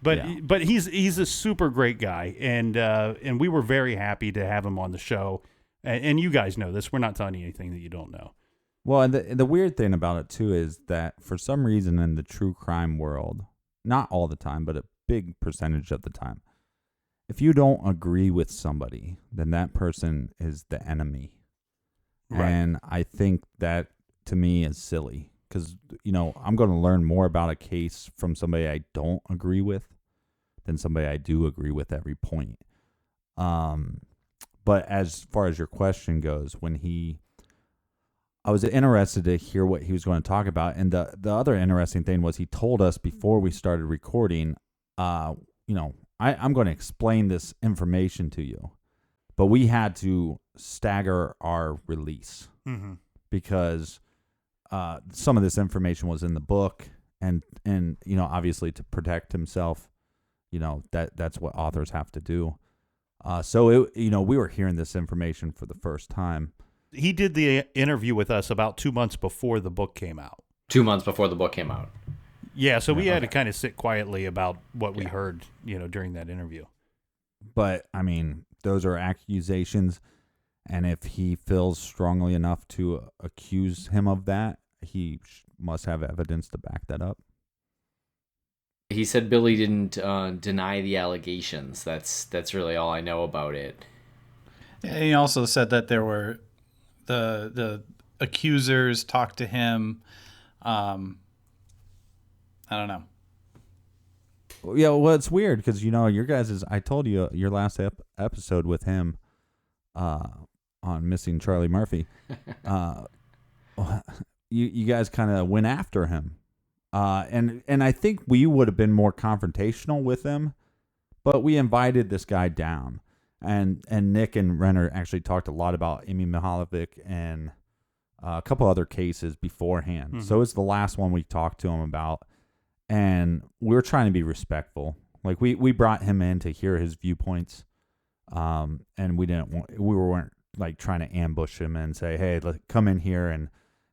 Speaker 4: But he's a super great guy, and we were very happy to have him on the show. And you guys know this. We're not telling you anything that you don't know.
Speaker 3: Well, and the weird thing about it too is that for some reason in the true crime world, not all the time, but a big percentage of the time, if you don't agree with somebody, then that person is the enemy. Right. And I think that to me is silly because, I'm going to learn more about a case from somebody I don't agree with than somebody I do agree with every point. But as far as your question goes, I was interested to hear what he was going to talk about. And the other interesting thing was he told us before we started recording, I'm going to explain this information to you. But we had to stagger our release because some of this information was in the book. And obviously to protect himself, that's what authors have to do. So, we were hearing this information for the first time.
Speaker 4: He did the interview with us about 2 months before the book came out.
Speaker 1: 2 months before the book came out.
Speaker 4: Yeah, so we had to kind of sit quietly about what we heard, during that interview.
Speaker 3: But, I mean, those are accusations, and if he feels strongly enough to accuse him of that, he must have evidence to back that up.
Speaker 1: He said Billy didn't deny the allegations. That's really all I know about it.
Speaker 2: And he also said that there were the accusers talked to him. I don't know.
Speaker 3: Yeah, well, it's weird because your guys' I told you your last episode with him on missing Charlie Murphy. You guys kind of went after him. And I think we would have been more confrontational with him, but we invited this guy down. And Nic and Renner actually talked a lot about Amy Mihalovic and a couple other cases beforehand. Mm-hmm. So it's the last one we talked to him about. And we were trying to be respectful. Like we brought him in to hear his viewpoints. And we weren't like trying to ambush him and say, hey, come in here and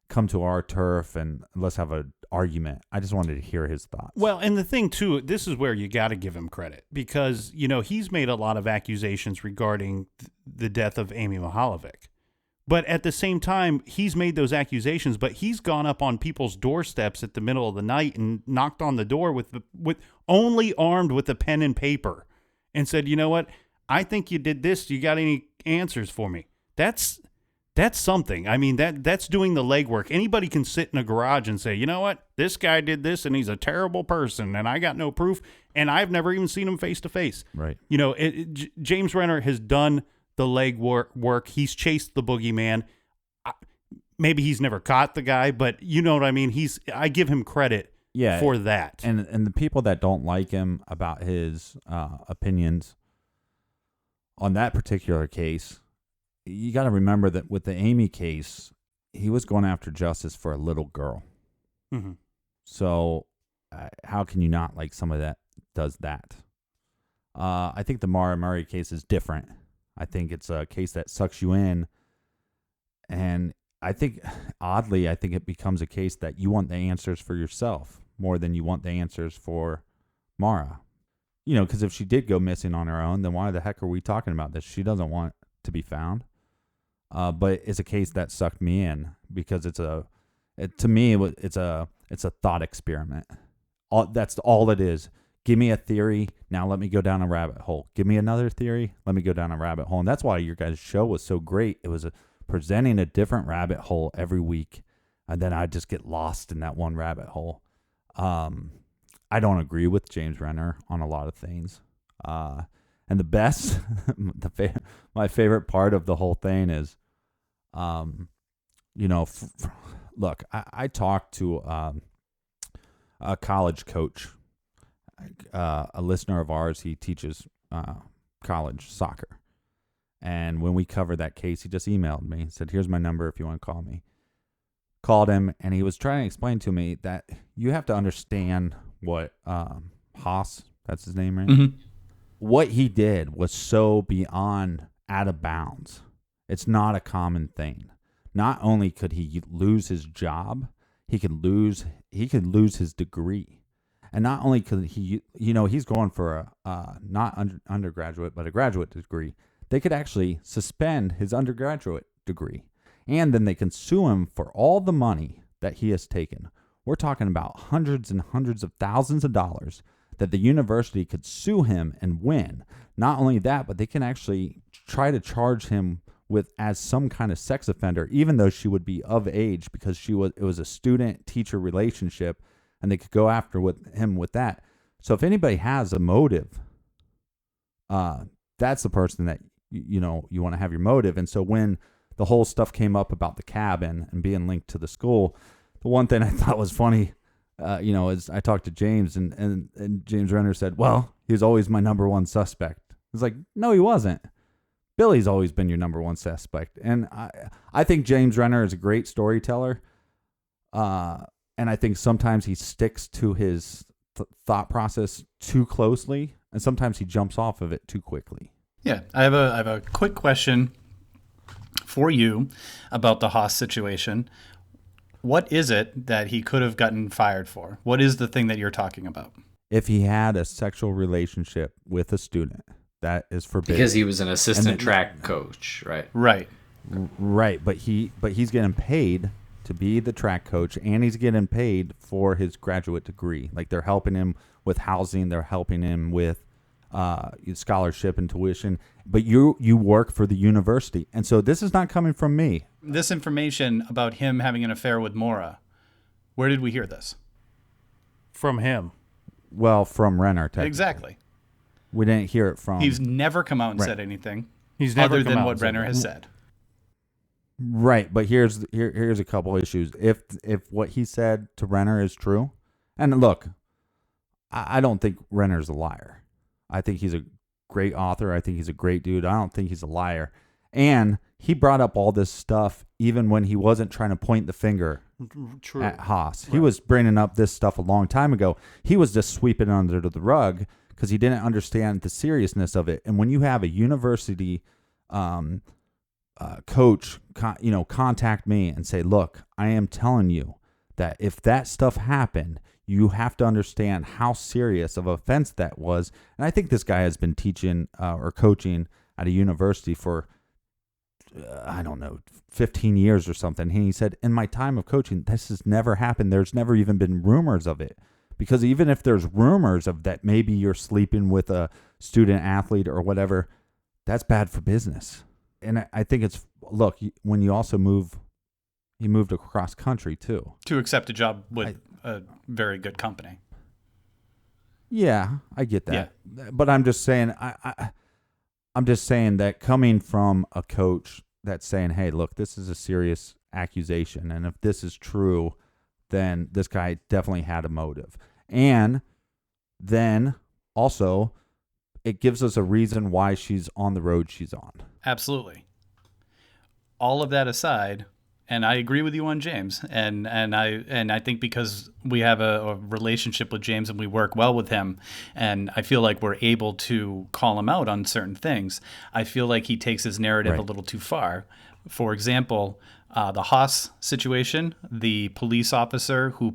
Speaker 3: come to our turf and let's have an argument. I just wanted to hear his thoughts.
Speaker 4: Well, and the thing too, this is where you got to give him credit because, he's made a lot of accusations regarding the death of Amy Mihalovic. But at the same time, he's made those accusations, but he's gone up on people's doorsteps at the middle of the night and knocked on the door with only armed with a pen and paper and said, you know what? I think you did this. You got any answers for me? That's something. I mean, that's doing the legwork. Anybody can sit in a garage and say, you know what? This guy did this and he's a terrible person and I got no proof and I've never even seen him face to face.
Speaker 3: Right.
Speaker 4: James Renner has done the legwork. He's chased the boogeyman. Maybe he's never caught the guy, but you know what I mean? I give him credit for that.
Speaker 3: And the people that don't like him about his opinions on that particular case, you got to remember that with the Amy case, he was going after justice for a little girl. Mm-hmm. So how can you not like somebody that does that? I think the Maura Murray case is different. I think it's a case that sucks you in. And I think, oddly, it becomes a case that you want the answers for yourself more than you want the answers for Maura. Because if she did go missing on her own, then why the heck are we talking about this? She doesn't want to be found. But it's a case that sucked me in because it's a thought experiment. That's all it is. Give me a theory. Now let me go down a rabbit hole. Give me another theory. Let me go down a rabbit hole. And that's why your guys' show was so great. It was presenting a different rabbit hole every week. And then I'd just get lost in that one rabbit hole. I don't agree with James Renner on a lot of things. And the best, my favorite part of the whole thing is, look, I talked to a college coach a listener of ours. He teaches college soccer. And when we covered that case, he just emailed me and said, here's my number if you want to call me. Called him, and he was trying to explain to me that you have to understand what Haas, that's his name, right?
Speaker 2: Mm-hmm.
Speaker 3: What he did was so beyond out of bounds. It's not a common thing. Not only could he lose his job, he could lose his degree. And not only could he, he's going for a not undergraduate, but a graduate degree. They could actually suspend his undergraduate degree. And then they can sue him for all the money that he has taken. We're talking about hundreds and hundreds of thousands of dollars that the university could sue him and win. Not only that, but they can actually try to charge him as some kind of sex offender, even though she would be of age, because it was a student-teacher relationship, and they could go after him with that. So if anybody has a motive, that's the person that you want to have your motive. And so when the whole stuff came up about the cabin and being linked to the school, the one thing I thought was funny, is I talked to James, and James Renner said, well, he was always my number one suspect. It's like, no, he wasn't. Billy's always been your number one suspect. And I think James Renner is a great storyteller. And I think sometimes he sticks to his thought process too closely, and sometimes he jumps off of it too quickly.
Speaker 2: Yeah, I have a quick question for you about the Haas situation. What is it that he could have gotten fired for? What is the thing that you're talking about?
Speaker 3: If he had a sexual relationship with a student, that is forbidden.
Speaker 1: Because he was an assistant track coach, right?
Speaker 2: Right.
Speaker 3: Right, but he's getting paid to be the track coach, and he's getting paid for his graduate degree. Like, they're helping him with housing, they're helping him with scholarship and tuition, but you work for the university. And so this is not coming from me.
Speaker 2: This information about him having an affair with Maura, where did we hear this?
Speaker 4: From him.
Speaker 3: Well, from Renner, technically.
Speaker 2: Exactly.
Speaker 3: We didn't hear it from...
Speaker 2: He's never come out and
Speaker 3: Right.
Speaker 2: said anything
Speaker 4: He's never
Speaker 2: other
Speaker 4: come
Speaker 2: than
Speaker 4: out
Speaker 2: what
Speaker 4: and said
Speaker 2: Renner
Speaker 4: that.
Speaker 2: has said.
Speaker 3: Right, but here's a couple issues. If what he said to Renner is true, and look, I don't think Renner's a liar. I think he's a great author. I think he's a great dude. I don't think he's a liar. And he brought up all this stuff even when he wasn't trying to point the finger
Speaker 4: True.
Speaker 3: at Haas.
Speaker 4: Right.
Speaker 3: He was bringing up this stuff a long time ago. He was just sweeping it under the rug because he didn't understand the seriousness of it. And when you have a university coach, contact me and say, look, I am telling you that if that stuff happened, you have to understand how serious of an offense that was. And I think this guy has been teaching or coaching at a university for, 15 years or something. And he said, in my time of coaching, this has never happened. There's never even been rumors of it. Because even if there's rumors of that, maybe you're sleeping with a student athlete or whatever, that's bad for business. And I think look, when you also he moved across country too.
Speaker 2: To accept a job with a very good company.
Speaker 3: Yeah, I get that. Yeah. But I'm just saying, I'm just saying that coming from a coach that's saying, hey, look, this is a serious accusation. And if this is true, then this guy definitely had a motive. And then also, it gives us a reason why she's on the road she's on.
Speaker 2: Absolutely. All of that aside, and I agree with you on James, and I think because we have a relationship with James and we work well with him, and I feel like we're able to call him out on certain things, I feel like he takes his narrative a little too far. For example, the Haas situation, the police officer who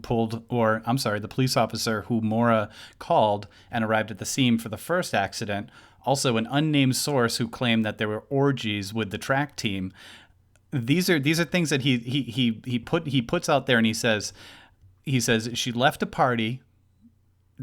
Speaker 2: Maura called and arrived at the scene for the first accident, also an unnamed source who claimed that there were orgies with the track team. These are things that he puts out there, and he says she left a party,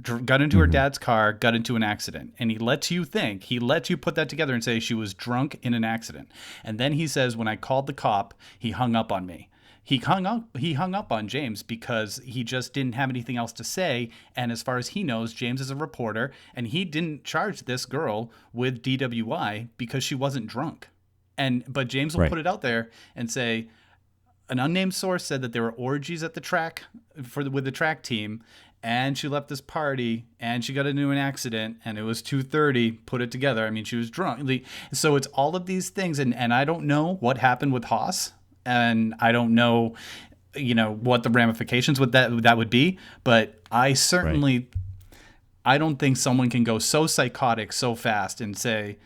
Speaker 2: got into her dad's car, got into an accident, and he lets you put that together and say she was drunk in an accident. And then he says, when I called the cop, he hung up on me. He hung up on James because he just didn't have anything else to say. And as far as he knows, James is a reporter, and he didn't charge this girl with DWI because she wasn't drunk. But James will put it out there and say, an unnamed source said that there were orgies at the track with the track team, and she left this party, and she got into an accident, and it was 2:30. Put it together. I mean, she was drunk. So it's all of these things, and I don't know what happened with Haas, and I don't know, what the ramifications with that would be. But I certainly, I don't think someone can go so psychotic so fast and say,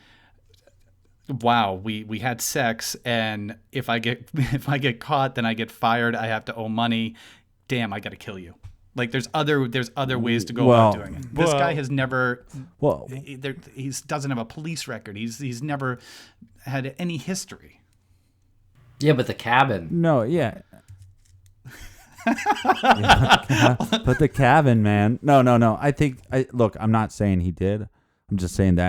Speaker 2: wow, we had sex, and if I get caught, then I get fired. I have to owe money. Damn, I got to kill you. Like there's other ways to go about doing it. This guy has never. Well, he doesn't have a police record. He's never had any history.
Speaker 1: Yeah, but the cabin.
Speaker 3: No, yeah. But the cabin, man. No. Look, I'm not saying he did. I'm just saying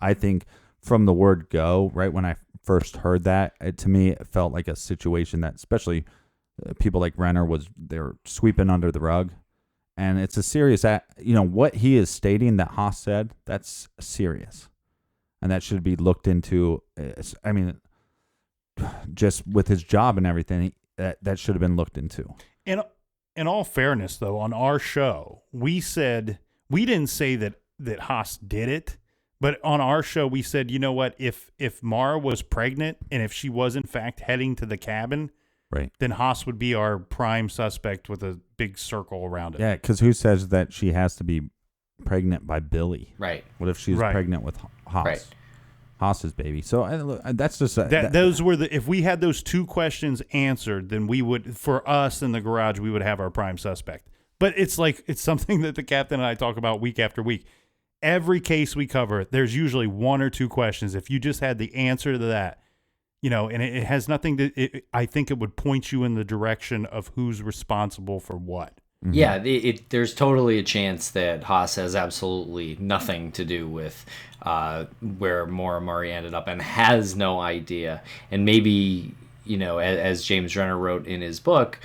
Speaker 3: I think from the word go, right when I first heard that, to me, it felt like a situation that especially people like Renner they're sweeping under the rug. And it's a serious, what he is stating that Haas said, that's serious. And that should be looked into. I mean, just with his job and everything, that should have been looked into.
Speaker 4: In all fairness, though, on our show, we didn't say that Haas did it, but on our show, we said, you know what, if Maura was pregnant and if she was in fact heading to the cabin,
Speaker 3: right,
Speaker 4: then Haas would be our prime suspect with a big circle around it.
Speaker 3: Yeah, because who says that she has to be pregnant by Billy?
Speaker 1: Right.
Speaker 3: What if she's pregnant with Haas?
Speaker 1: Right.
Speaker 3: Haas's baby. So that's just
Speaker 4: those were if we had those two questions answered, then we would, for us in the garage, we would have our prime suspect. But it's something that the captain and I talk about week after week. Every case we cover, there's usually one or two questions. If you just had the answer to that, and it has nothing to. I think it would point you in the direction of who's responsible for what.
Speaker 1: Mm-hmm. Yeah, there's totally a chance that Haas has absolutely nothing to do with where Maura Murray ended up and has no idea. And maybe, as James Renner wrote in his book,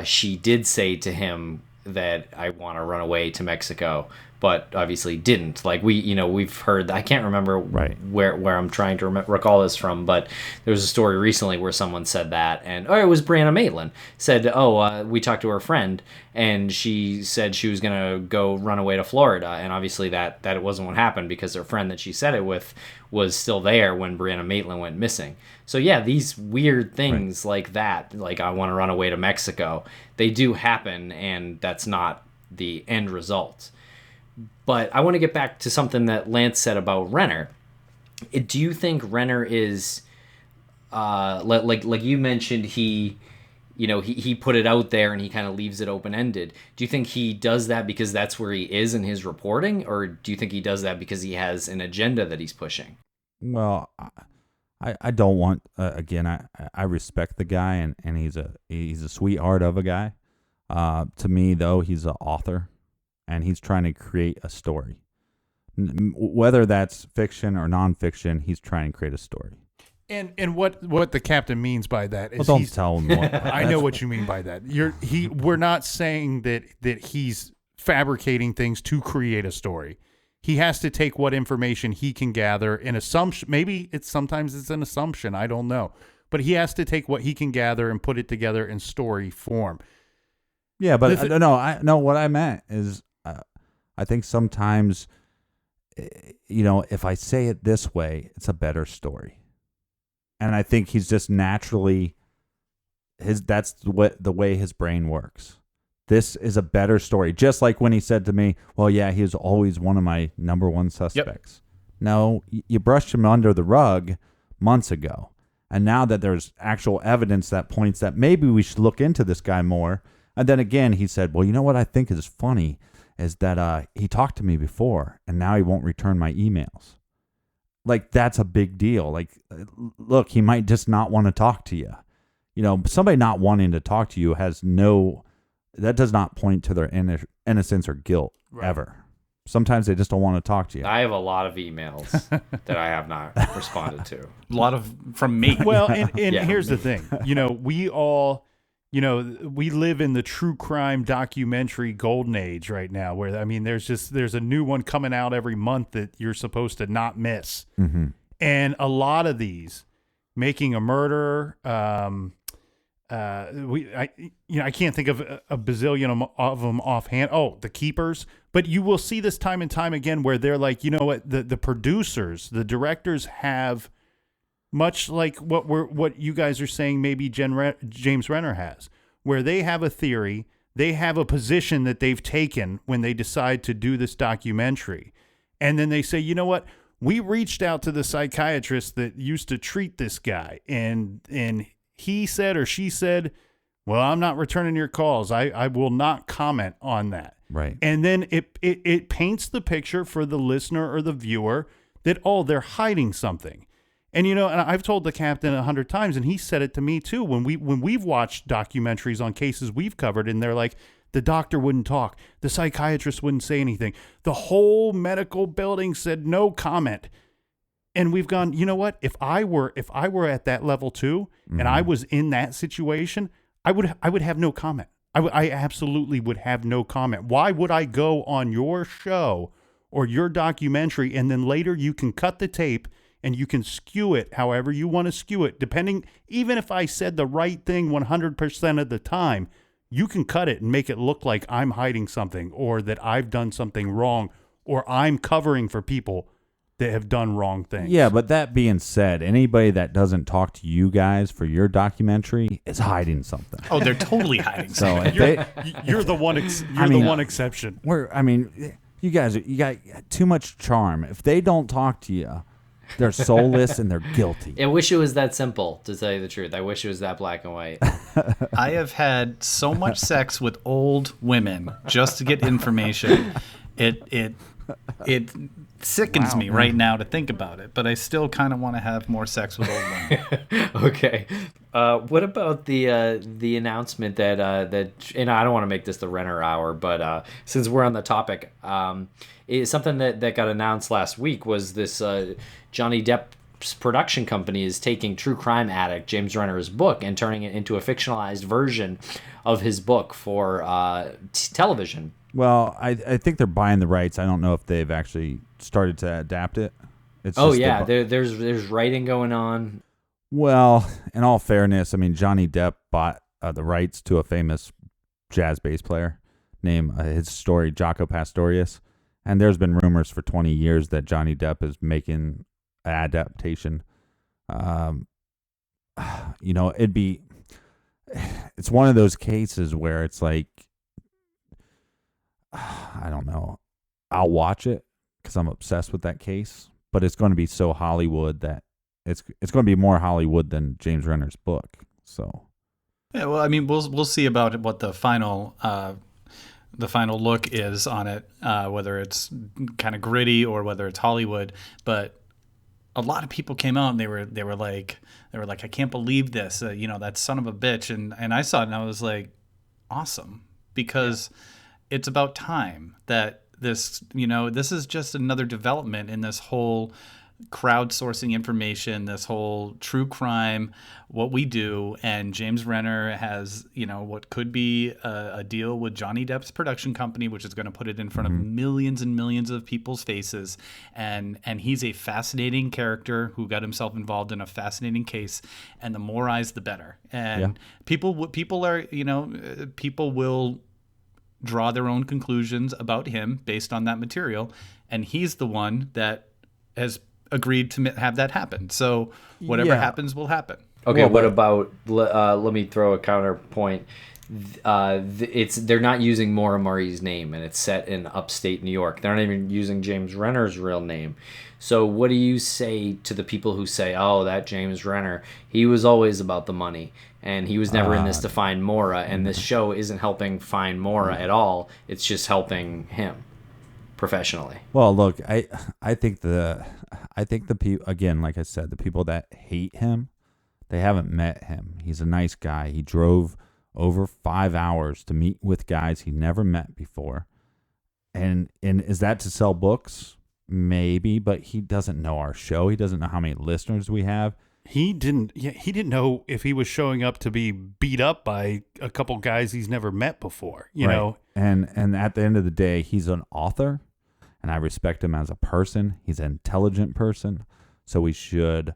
Speaker 1: she did say to him that I want to run away to Mexico, but obviously didn't. Like we've heard, I can't remember where I'm trying to recall this from, but there was a story recently where someone said that, and it was Brianna Maitland said, we talked to her friend, and she said she was gonna go run away to Florida, and obviously that it wasn't what happened because her friend that she said it with was still there when Brianna Maitland went missing. So yeah, these weird things like that, like I want to run away to Mexico, they do happen, and that's not the end result. But I want to get back to something that Lance said about Renner. Do you think Renner is, like you mentioned, he put it out there and he kind of leaves it open-ended. Do you think he does that because that's where he is in his reporting, or do you think he does that because he has an agenda that he's pushing?
Speaker 3: Well, I don't want. Again, I respect the guy, and he's a sweetheart of a guy. To me, though, he's an author. And he's trying to create a story. Whether that's fiction or nonfiction, he's trying to create a story.
Speaker 4: And what the captain means by that is
Speaker 3: don't tell him what.
Speaker 4: I know what you mean by that. We're not saying that he's fabricating things to create a story. He has to take what information he can gather, an assumption. Maybe sometimes it's an assumption. I don't know. But he has to take what he can gather and put it together in story form.
Speaker 3: Yeah, but no. What I meant is, I think sometimes, if I say it this way, it's a better story. And I think he's just naturally that's the way his brain works. This is a better story. Just like when he said to me, well, yeah, he was always one of my number one suspects. Yep. No, you brushed him under the rug months ago. And now that there's actual evidence that points that maybe we should look into this guy more. And then again, he said, well, you know what I think is funny is that he talked to me before, and now he won't return my emails. Like, that's a big deal. Like, look, he might just not want to talk to you. Somebody not wanting to talk to you that does not point to their innocence or guilt, ever. Sometimes they just don't want to talk to you.
Speaker 1: I have a lot of emails that I have not responded to.
Speaker 2: A lot of from me.
Speaker 4: Well, and here's the thing. We all... we live in the true crime documentary golden age right now where, there's a new one coming out every month that you're supposed to not miss.
Speaker 3: Mm-hmm.
Speaker 4: And a lot of these, Making a Murderer, I can't think of a bazillion of them offhand. Oh, the keepers. But you will see this time and time again where they're like, you know what, the producers, the directors have, much like what you guys are saying, maybe James Renner has, where they have a theory, they have a position that they've taken when they decide to do this documentary, and then they say, you know what, we reached out to the psychiatrist that used to treat this guy, and he said or she said, well, I'm not returning your calls. I will not comment on that.
Speaker 3: Right.
Speaker 4: And then it paints the picture for the listener or the viewer that, oh, they're hiding something. And, and I've told the captain 100 times, and he said it to me too, when we've watched documentaries on cases we've covered, and they're like, the doctor wouldn't talk. The psychiatrist wouldn't say anything. The whole medical building said no comment. And we've gone, you know what? If I were at that level too, and I was in that situation, I would have no comment. I absolutely would have no comment. Why would I go on your show or your documentary, and then later you can cut the tape and you can skew it however you want to skew it, depending, even if I said the right thing 100% of the time, you can cut it and make it look like I'm hiding something, or that I've done something wrong, or I'm covering for people that have done wrong things.
Speaker 3: Yeah, but that being said, anybody that doesn't talk to you guys for your documentary is hiding something.
Speaker 2: Oh, they're totally hiding
Speaker 3: So
Speaker 2: something.
Speaker 3: if
Speaker 4: You're the one. The one exception.
Speaker 3: you got too much charm. If they don't talk to you, they're soulless and they're guilty.
Speaker 1: I wish it was that simple, to tell you the truth. I wish it was that black and white.
Speaker 2: I have had so much sex with old women just to get information. It sickens me right now to think about it, but I still kind of want to have more sex with old women.
Speaker 1: Okay. What about the announcement that and I don't want to make this the Renner hour, but since we're on the topic, something that got announced last week was this Johnny Depp's production company is taking true crime addict James Renner's book and turning it into a fictionalized version of his book for television.
Speaker 3: Well, I think they're buying the rights. I don't know if they've actually started to adapt it. It's
Speaker 1: there's writing going on.
Speaker 3: Well, in all fairness, I mean, Johnny Depp bought the rights to a famous jazz bass player named his story Jaco Pastorius, and there's been rumors for 20 years that Johnny Depp is making an adaptation. It's one of those cases where it's like, I don't know. I'll watch it because I'm obsessed with that case, but it's going to be so Hollywood that it's going to be more Hollywood than James Renner's book. So,
Speaker 2: yeah, well, I mean, we'll see about what the final look is on it, whether it's kind of gritty or whether it's Hollywood. But a lot of people came out and they were like, I can't believe this, that son of a bitch, and I saw it and I was like, awesome, because. Yeah. It's about time that this is just another development in this whole crowdsourcing information, this whole true crime, what we do. And James Renner has, what could be a deal with Johnny Depp's production company, which is going to put it in front of millions and millions of people's faces. And he's a fascinating character who got himself involved in a fascinating case. And the more eyes, the better. And people will draw their own conclusions about him based on that material, and he's the one that has agreed to have that happen. So whatever happens will happen.
Speaker 1: Okay, what about? Let me throw a counterpoint. They're not using Maura Murray's name, and it's set in upstate New York. They're not even using James Renner's real name. So what do you say to the people who say, "Oh, that James Renner, he was always about the money, and he was never in this to find Maura, and this show isn't helping find Maura at all. It's just helping him professionally."
Speaker 3: Well, look, I think the people, again, like I said, the people that hate him, they haven't met him. He's a nice guy. He drove over 5 hours to meet with guys he never met before. And is that to sell books? Maybe, but he doesn't know our show. He doesn't know how many listeners we have.
Speaker 4: He didn't know if he was showing up to be beat up by a couple guys he's never met before, you know.
Speaker 3: And at the end of the day, he's an author, and I respect him as a person. He's an intelligent person, so we should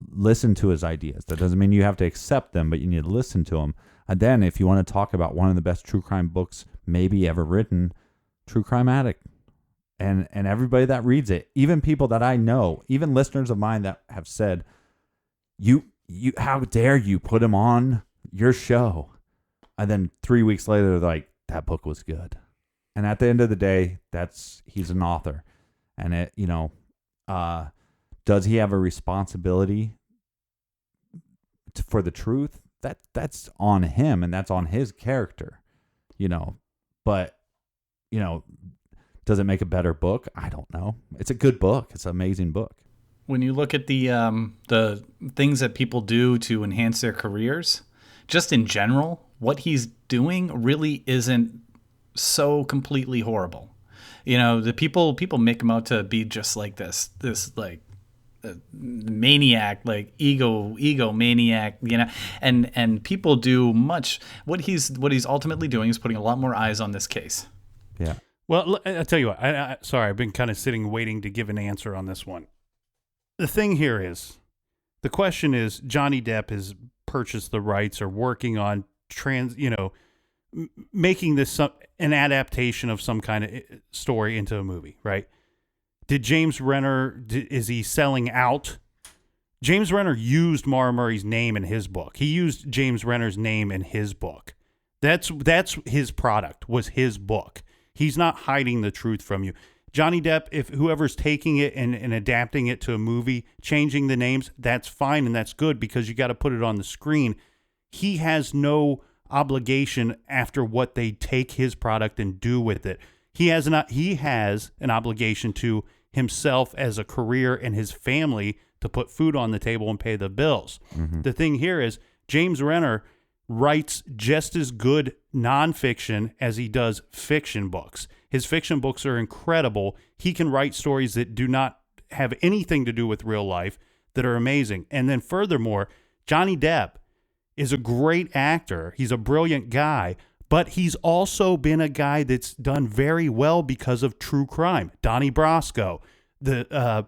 Speaker 3: listen to his ideas. That doesn't mean you have to accept them, but you need to listen to them. And then if you want to talk about one of the best true crime books maybe ever written, True Crime Addict. And everybody that reads it, even people that I know, even listeners of mine that have said, you how dare you put him on your show? And then 3 weeks later, they're like, that book was good. And at the end of the day, he's an author. And it, does he have a responsibility for the truth? That's on him, and that's on his character, But, does it make a better book? I don't know. It's a good book. It's an amazing book.
Speaker 2: When you look at the things that people do to enhance their careers, just in general, what he's doing really isn't so completely horrible. The people make him out to be just like this like maniac, like ego maniac, and people do much. What he's ultimately doing is putting a lot more eyes on this case.
Speaker 3: Yeah.
Speaker 4: Well, I'll tell you what. Sorry, I've been kind of sitting waiting to give an answer on this one. The thing here is, the question is, Johnny Depp has purchased the rights or working on making this an adaptation of some kind of story into a movie, right? Did James Renner, is he selling out? James Renner used Maura Murray's name in his book. He used James Renner's name in his book. That's his product, was his book. He's not hiding the truth from you. Johnny Depp, if whoever's taking it and adapting it to a movie, changing the names, that's fine and that's good because you got to put it on the screen. He has no obligation after what they take his product and do with it. He has an obligation to himself as a career and his family to put food on the table and pay the bills. Mm-hmm. The thing here is James Renner writes just as good nonfiction as he does fiction books. His fiction books are incredible. He can write stories that do not have anything to do with real life that are amazing. And then furthermore, Johnny Depp is a great actor. He's a brilliant guy, but he's also been a guy that's done very well because of true crime. Donnie Brasco, the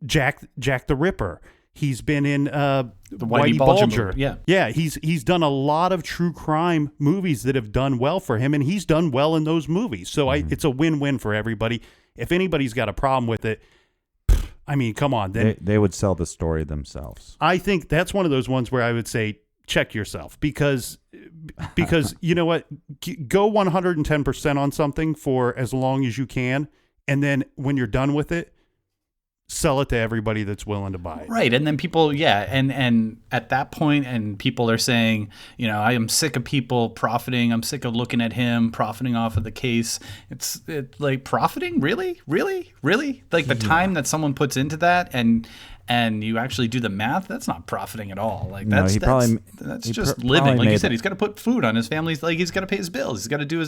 Speaker 4: Jack the Ripper. He's been in the Whitey Bulger. Yeah. He's done a lot of true crime movies that have done well for him, and he's done well in those movies. So it's a win-win for everybody. If anybody's got a problem with it, I mean, come on. Then
Speaker 3: they would sell the story themselves.
Speaker 4: I think that's one of those ones where I would say check yourself because you know what? Go 110% on something for as long as you can, and then when you're done with it, sell it to everybody that's willing to buy it.
Speaker 2: Right. And then people, and at that point, and people are saying, I am sick of people profiting. I'm sick of looking at him profiting off of the case. It's like profiting? Really? Like the time that someone puts into that and you actually do the math, that's not profiting at all. Like that's just living. Like you said, he's got to put food on his family. Like he's got to pay his bills. He's got to do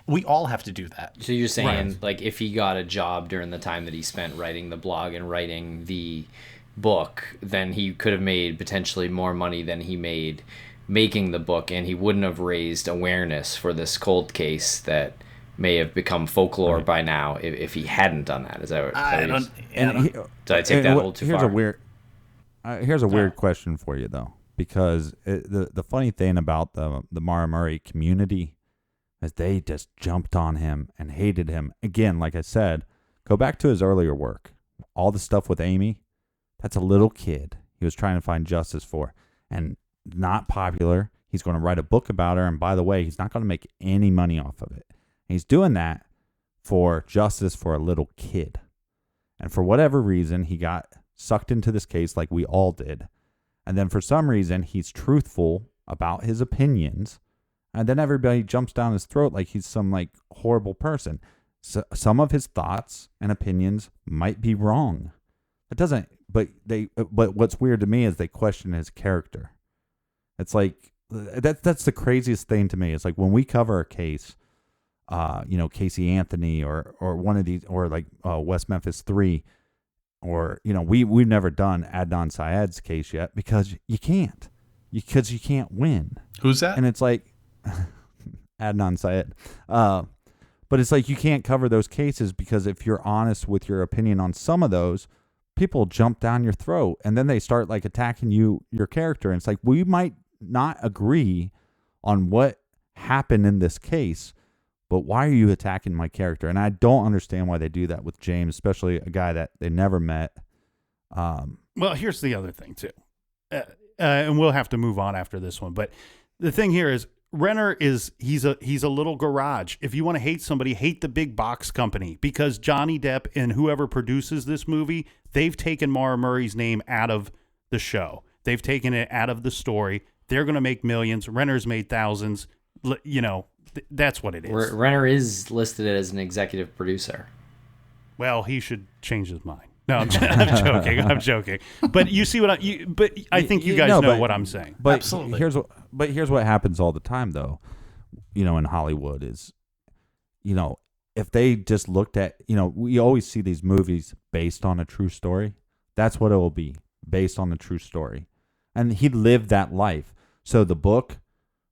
Speaker 2: we all have to do that.
Speaker 1: So you're saying like if he got a job during the time that he spent writing the blog and writing the book, then he could have made potentially more money than he made making the book, and he wouldn't have raised awareness for this cold case that may have become folklore by now if he hadn't done that. Is that what did I take that a little too far?
Speaker 3: Here's a weird question for you though, because the funny thing about the Maura Murray community is they just jumped on him and hated him. Again, like I said, go back to his earlier work. All the stuff with Amy, that's a little kid he was trying to find justice for, and not popular. He's going to write a book about her, and by the way, he's not going to make any money off of it. He's doing that for justice for a little kid. And for whatever reason, he got sucked into this case like we all did. And then for some reason, he's truthful about his opinions. And then everybody jumps down his throat like he's some like horrible person. So, some of his thoughts and opinions might be wrong. It doesn't, but what's weird to me is they question his character. It's like, that's the craziest thing to me. It's like when we cover a case, Casey Anthony or one of these, or like West Memphis 3, or we've never done Adnan Syed's case yet because you can't win.
Speaker 2: Who's that?
Speaker 3: And it's like Adnan Syed, but it's like you can't cover those cases because if you're honest with your opinion on some of those, people jump down your throat, and then they start like attacking your character. And it's like, we might not agree on what happened in this case, but why are you attacking my character? And I don't understand why they do that with James, especially a guy that they never met.
Speaker 4: Well, here's the other thing too, and we'll have to move on after this one. But the thing here is, Renner he's a little garage. If you want to hate somebody, hate the big box company, because Johnny Depp and whoever produces this movie, they've taken Maura Murray's name out of the show. They've taken it out of the story. They're going to make millions. Renner's made thousands. You know, that's what it is.
Speaker 1: Renner is listed as an executive producer.
Speaker 4: Well, he should change his mind. No, I'm joking. I'm joking. But you see what I think you guys know what I'm saying.
Speaker 3: But
Speaker 2: Absolutely.
Speaker 3: Here's what happens all the time, though. You know, in Hollywood is, you know, if they just looked at, you know, we always see these movies based on a true story. That's what it will be, based on a true story. And he lived that life. So the book,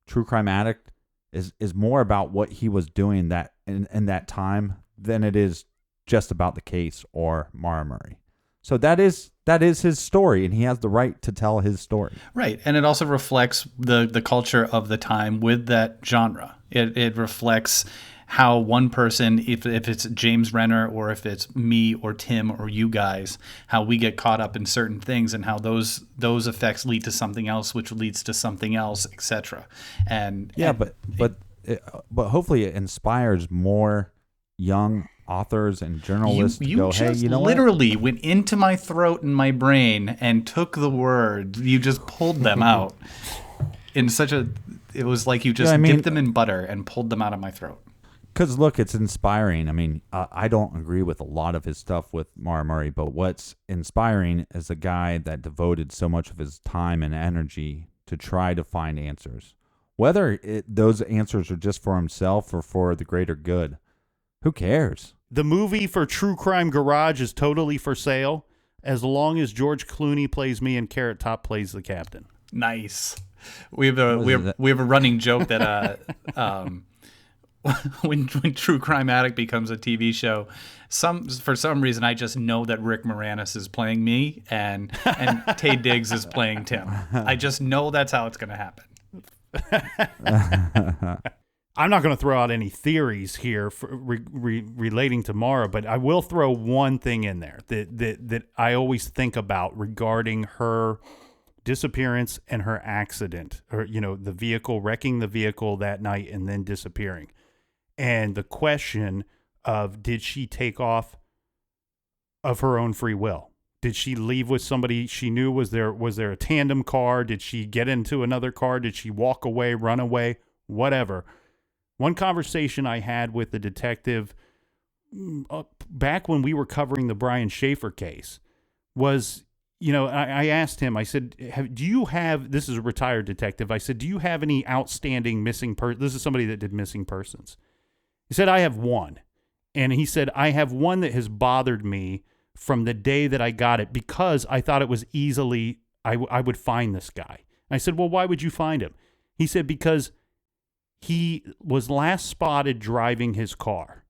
Speaker 3: True Crime Addict, is more about what he was doing that in that time than it is just about the case or Maura Murray. So that is his story, and he has the right to tell his story.
Speaker 2: Right, and it also reflects the culture of the time with that genre. It reflects how one person, if it's James Renner or if it's me or Tim or you guys, how we get caught up in certain things and how those effects lead to something else, which leads to something else, etc.
Speaker 3: But hopefully it inspires more young authors and journalists to go, hey, you know what?
Speaker 2: Literally went into my throat and my brain and took the words. You just pulled them out in such a. It was like you just dipped them in butter and pulled them out of my throat.
Speaker 3: Because look, it's inspiring. I mean, I don't agree with a lot of his stuff with Maura Murray, but what's inspiring is a guy that devoted so much of his time and energy to try to find answers. Whether those answers are just for himself or for the greater good, who cares?
Speaker 4: The movie for True Crime Garage is totally for sale as long as George Clooney plays me and Carrot Top plays the captain.
Speaker 2: Nice. We have a running joke that when True Crime Addict becomes a TV show, for some reason I just know that Rick Moranis is playing me and Taye Diggs is playing Tim. I just know that's how it's going to happen.
Speaker 4: I'm not going to throw out any theories here for relating to Maura, but I will throw one thing in there that I always think about regarding her disappearance and her accident, or the vehicle wrecking the vehicle that night and then disappearing, and the question of, did she take off of her own free will? Did she leave with somebody she knew? Was there a tandem car? Did she get into another car? Did she walk away, run away, whatever? One conversation I had with the detective back when we were covering the Brian Schaefer case was, I asked him, I said, do you have, this is a retired detective, I said, do you have any outstanding missing person? This is somebody that did missing persons. He said, I have one. And he said, I have one that has bothered me from the day that I got it because I thought it was easily, I would find this guy. I said, well, why would you find him? He said, because he was last spotted driving his car.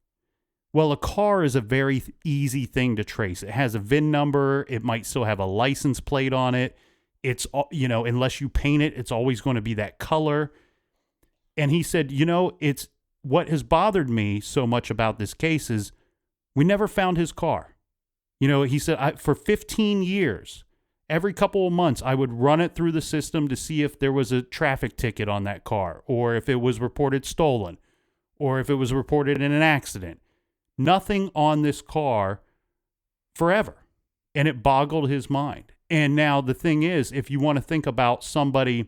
Speaker 4: Well, a car is a very easy thing to trace. It has a VIN number. It might still have a license plate on it. It's, unless you paint it, it's always going to be that color. And he said, it's what has bothered me so much about this case is we never found his car. He said, for 15 years, every couple of months, I would run it through the system to see if there was a traffic ticket on that car, or if it was reported stolen, or if it was reported in an accident. Nothing on this car forever. And it boggled his mind. And now the thing is, if you want to think about somebody,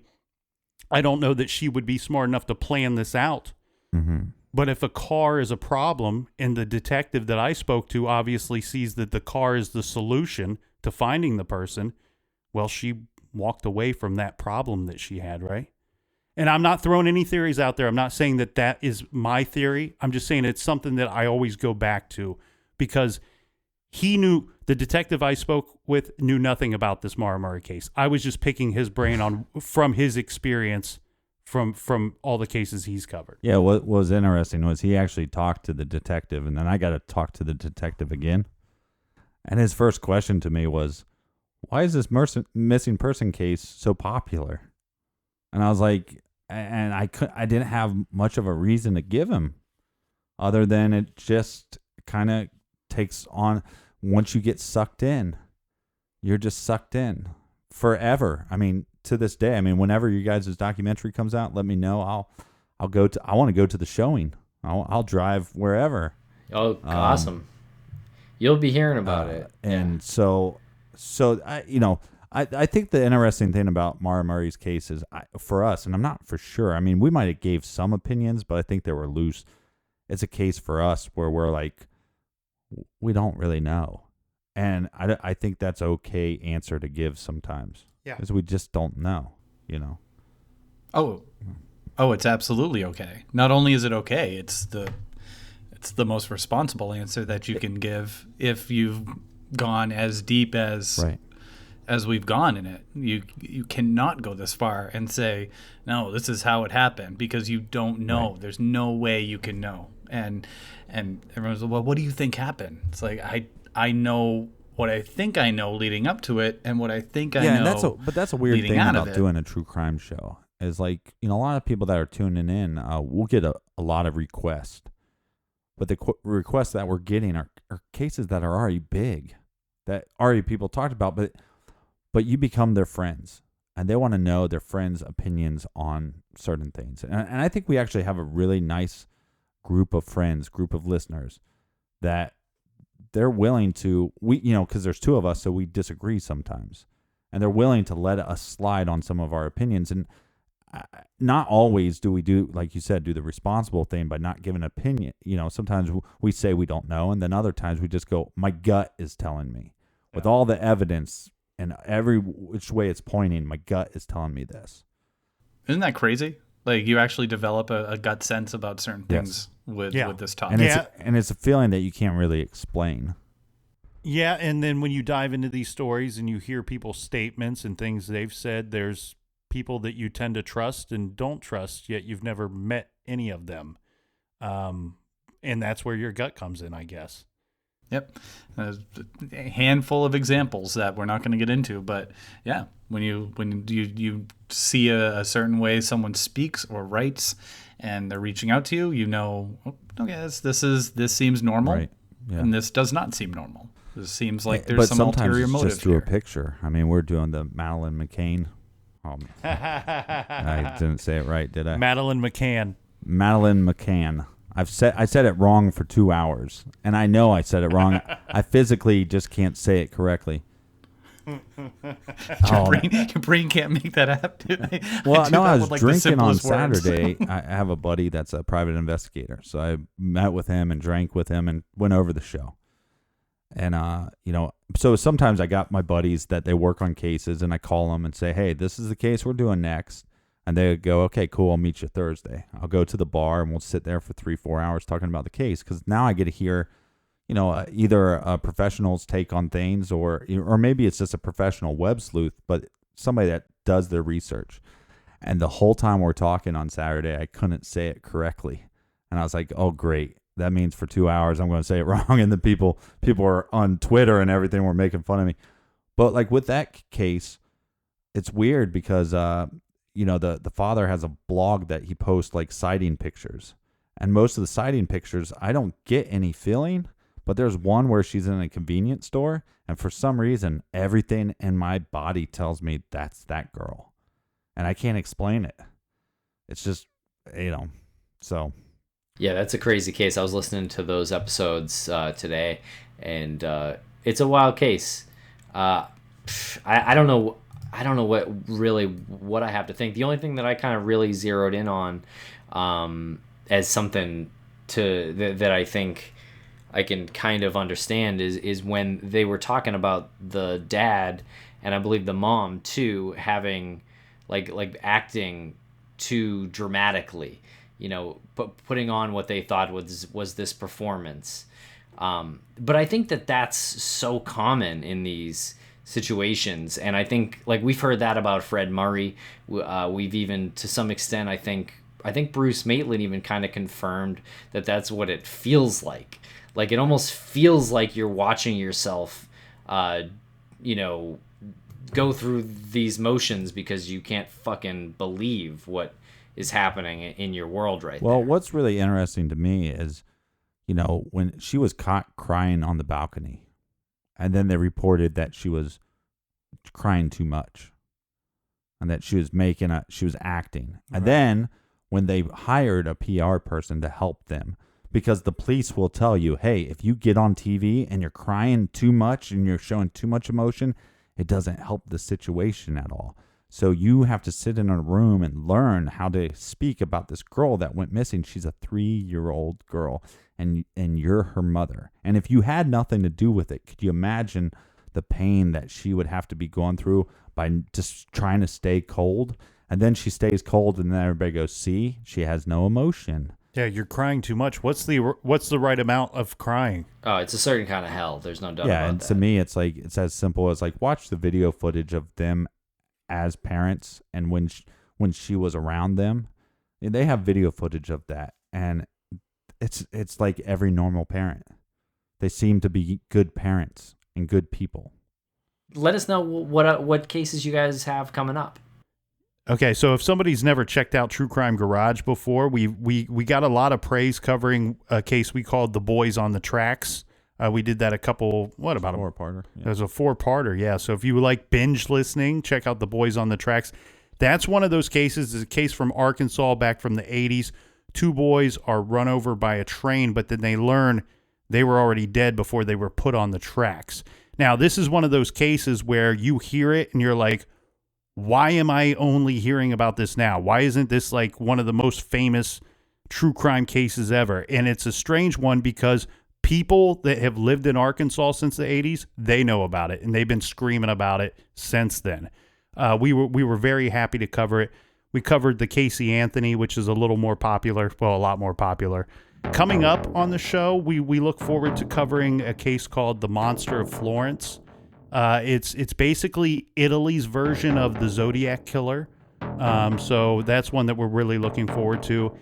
Speaker 4: I don't know that she would be smart enough to plan this out.
Speaker 3: Mm-hmm.
Speaker 4: But if a car is a problem, and the detective that I spoke to obviously sees that the car is the solution to finding the person, well, she walked away from that problem that she had, right? And I'm not throwing any theories out there. I'm not saying that is my theory. I'm just saying it's something that I always go back to because the detective I spoke with knew nothing about this Maura Murray case. I was just picking his brain from his experience from all the cases he's covered.
Speaker 3: Yeah, what was interesting was he actually talked to the detective, and then I got to talk to the detective again. And his first question to me was, why is this missing person case so popular? And I was like, and I didn't have much of a reason to give him other than it just kind of takes on, once you get sucked in, you're just sucked in forever. I mean, to this day, I mean, whenever you guys' documentary comes out, let me know. I want to go to the showing. I'll drive wherever.
Speaker 1: Oh, awesome. You'll be hearing about it.
Speaker 3: And so I think the interesting thing about Maura Murray's case is, for us, and I'm not for sure, I mean, we might have gave some opinions, but I think they were loose. It's a case for us where we're like, we don't really know. And I think that's okay answer to give sometimes.
Speaker 4: Yeah.
Speaker 3: Because we just don't know,
Speaker 2: Oh, it's absolutely okay. Not only is it okay, it's the most responsible answer that you can give if you've gone as deep as we've gone in it. You cannot go this far and say, no, this is how it happened, because you don't know. Right. There's no way you can know. And everyone's like, well, what do you think happened? It's like, I know what I think I know leading up to it, and what I think I know.
Speaker 3: But that's a weird thing about doing a true crime show. Is like, a lot of people that are tuning in, we'll get a lot of requests. But the requests that we're getting are cases that are already big, that already people talked about, but you become their friends, and they want to know their friends' opinions on certain things. And I think we actually have a really nice group of friends, group of listeners, that they're willing to, because there's two of us, so we disagree sometimes, and they're willing to let us slide on some of our opinions. And not always do we do, like you said, do the responsible thing by not giving an opinion. Sometimes we say we don't know, and then other times we just go, my gut is telling me. With all the evidence and every which way it's pointing, my gut is telling me this.
Speaker 2: Isn't that crazy? Like, you actually develop a gut sense about certain things with this topic.
Speaker 3: And it's a feeling that you can't really explain.
Speaker 4: Yeah, and then when you dive into these stories and you hear people's statements and things they've said, there's people that you tend to trust and don't trust, yet you've never met any of them. And that's where your gut comes in, I guess.
Speaker 2: Yep. A handful of examples that we're not going to get into, but yeah, when you see a certain way someone speaks or writes and they're reaching out to you, okay, this seems normal,
Speaker 3: right. Yeah.
Speaker 2: And this does not seem normal. This seems like there's some ulterior motive
Speaker 3: just through
Speaker 2: here.
Speaker 3: a picture. I mean, we're doing the Madeleine McCann. I didn't say it right, did I?
Speaker 4: Madeleine McCann.
Speaker 3: Madeleine McCann. I said it wrong for 2 hours, and I know I said it wrong. I physically just can't say it correctly.
Speaker 2: Your brain can't make that happen.
Speaker 3: Well, no, I was drinking on Saturday. I have a buddy that's a private investigator, so I met with him and drank with him and went over the show. And so sometimes I got my buddies that they work on cases, and I call them and say, "Hey, this is the case we're doing next." And they go, "Okay, cool. I'll meet you Thursday." I'll go to the bar and we'll sit there for 3-4 hours talking about the case, because now I get to hear, either a professional's take on things, or maybe it's just a professional web sleuth, but somebody that does their research. And the whole time we're talking on Saturday, I couldn't say it correctly, and I was like, "Oh, great. That means for 2 hours I'm going to say it wrong." And the people are on Twitter and everything were making fun of me. But like with that case, it's weird because the father has a blog that he posts like sighting pictures, and most of the sighting pictures I don't get any feeling, but there's one where she's in a convenience store, and for some reason everything in my body tells me that's that girl, and I can't explain it. It's just so.
Speaker 1: Yeah, that's a crazy case. I was listening to those episodes today, and it's a wild case. I don't know. I don't know what I have to think. The only thing that I kind of really zeroed in on as something that I think I can kind of understand is when they were talking about the dad, and I believe the mom too, having like acting too dramatically. Putting on what they thought was this performance. But I think that's so common in these situations. And I think, like, we've heard that about Fred Murray. We've even, to some extent, I think Bruce Maitland even kind of confirmed that that's what it feels like. Like, it almost feels like you're watching yourself you know, go through these motions because you can't fucking believe what is happening in your world right
Speaker 3: Well,
Speaker 1: there.
Speaker 3: what's really interesting to me is, you know, when she was caught crying on the balcony, and then they reported that she was crying too much, and that she was acting. And then when they hired a PR person to help them, because the police will tell you, hey, if you get on TV and you're crying too much and you're showing too much emotion, it doesn't help the situation at all. So you have to sit in a room and learn how to speak about this girl that went missing. She's a 3-year-old girl, and you're her mother. And if you had nothing to do with it, could you imagine the pain that she would have to be going through by just trying to stay cold? And then she stays cold, and then everybody goes, see, she has no emotion.
Speaker 4: Yeah, you're crying too much. What's the right amount of crying?
Speaker 1: Oh, it's a certain kind of hell. There's no doubt
Speaker 3: Yeah,
Speaker 1: about
Speaker 3: and
Speaker 1: that.
Speaker 3: to me, it's like, it's as simple as like, watch the video footage of them as parents, and when she was around them. They have video footage of that, and it's like every normal parent. They seem to be good parents and good people.
Speaker 1: Let us know what cases you guys have coming up.
Speaker 4: Okay, so if somebody's never checked out True Crime Garage before, we got a lot of praise covering a case we called The Boys on the Tracks. We did that a
Speaker 3: 4-parter.
Speaker 4: It was a 4-parter, yeah. So if you like binge listening, check out The Boys on the Tracks. That's one of those cases. It's a case from Arkansas back from the 80s. 2 boys are run over by a train, but then they learn they were already dead before they were put on the tracks. Now, this is one of those cases where you hear it and you're like, why am I only hearing about this now? Why isn't this like one of the most famous true crime cases ever? And it's a strange one because people that have lived in Arkansas since the 80s, they know about it, and they've been screaming about it since then. We were very happy to cover it. We covered the Casey Anthony, which is a little more popular, well, a lot more popular. Coming up on the show, we look forward to covering a case called The Monster of Florence. It's basically Italy's version of the Zodiac Killer. So that's one that we're really looking forward to.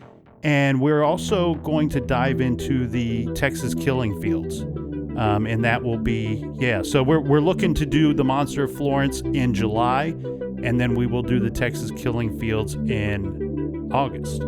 Speaker 4: And we're also going to dive into the Texas killing fields. And that will be, so we're looking to do The Monster of Florence in July, and then we will do the Texas killing fields in August.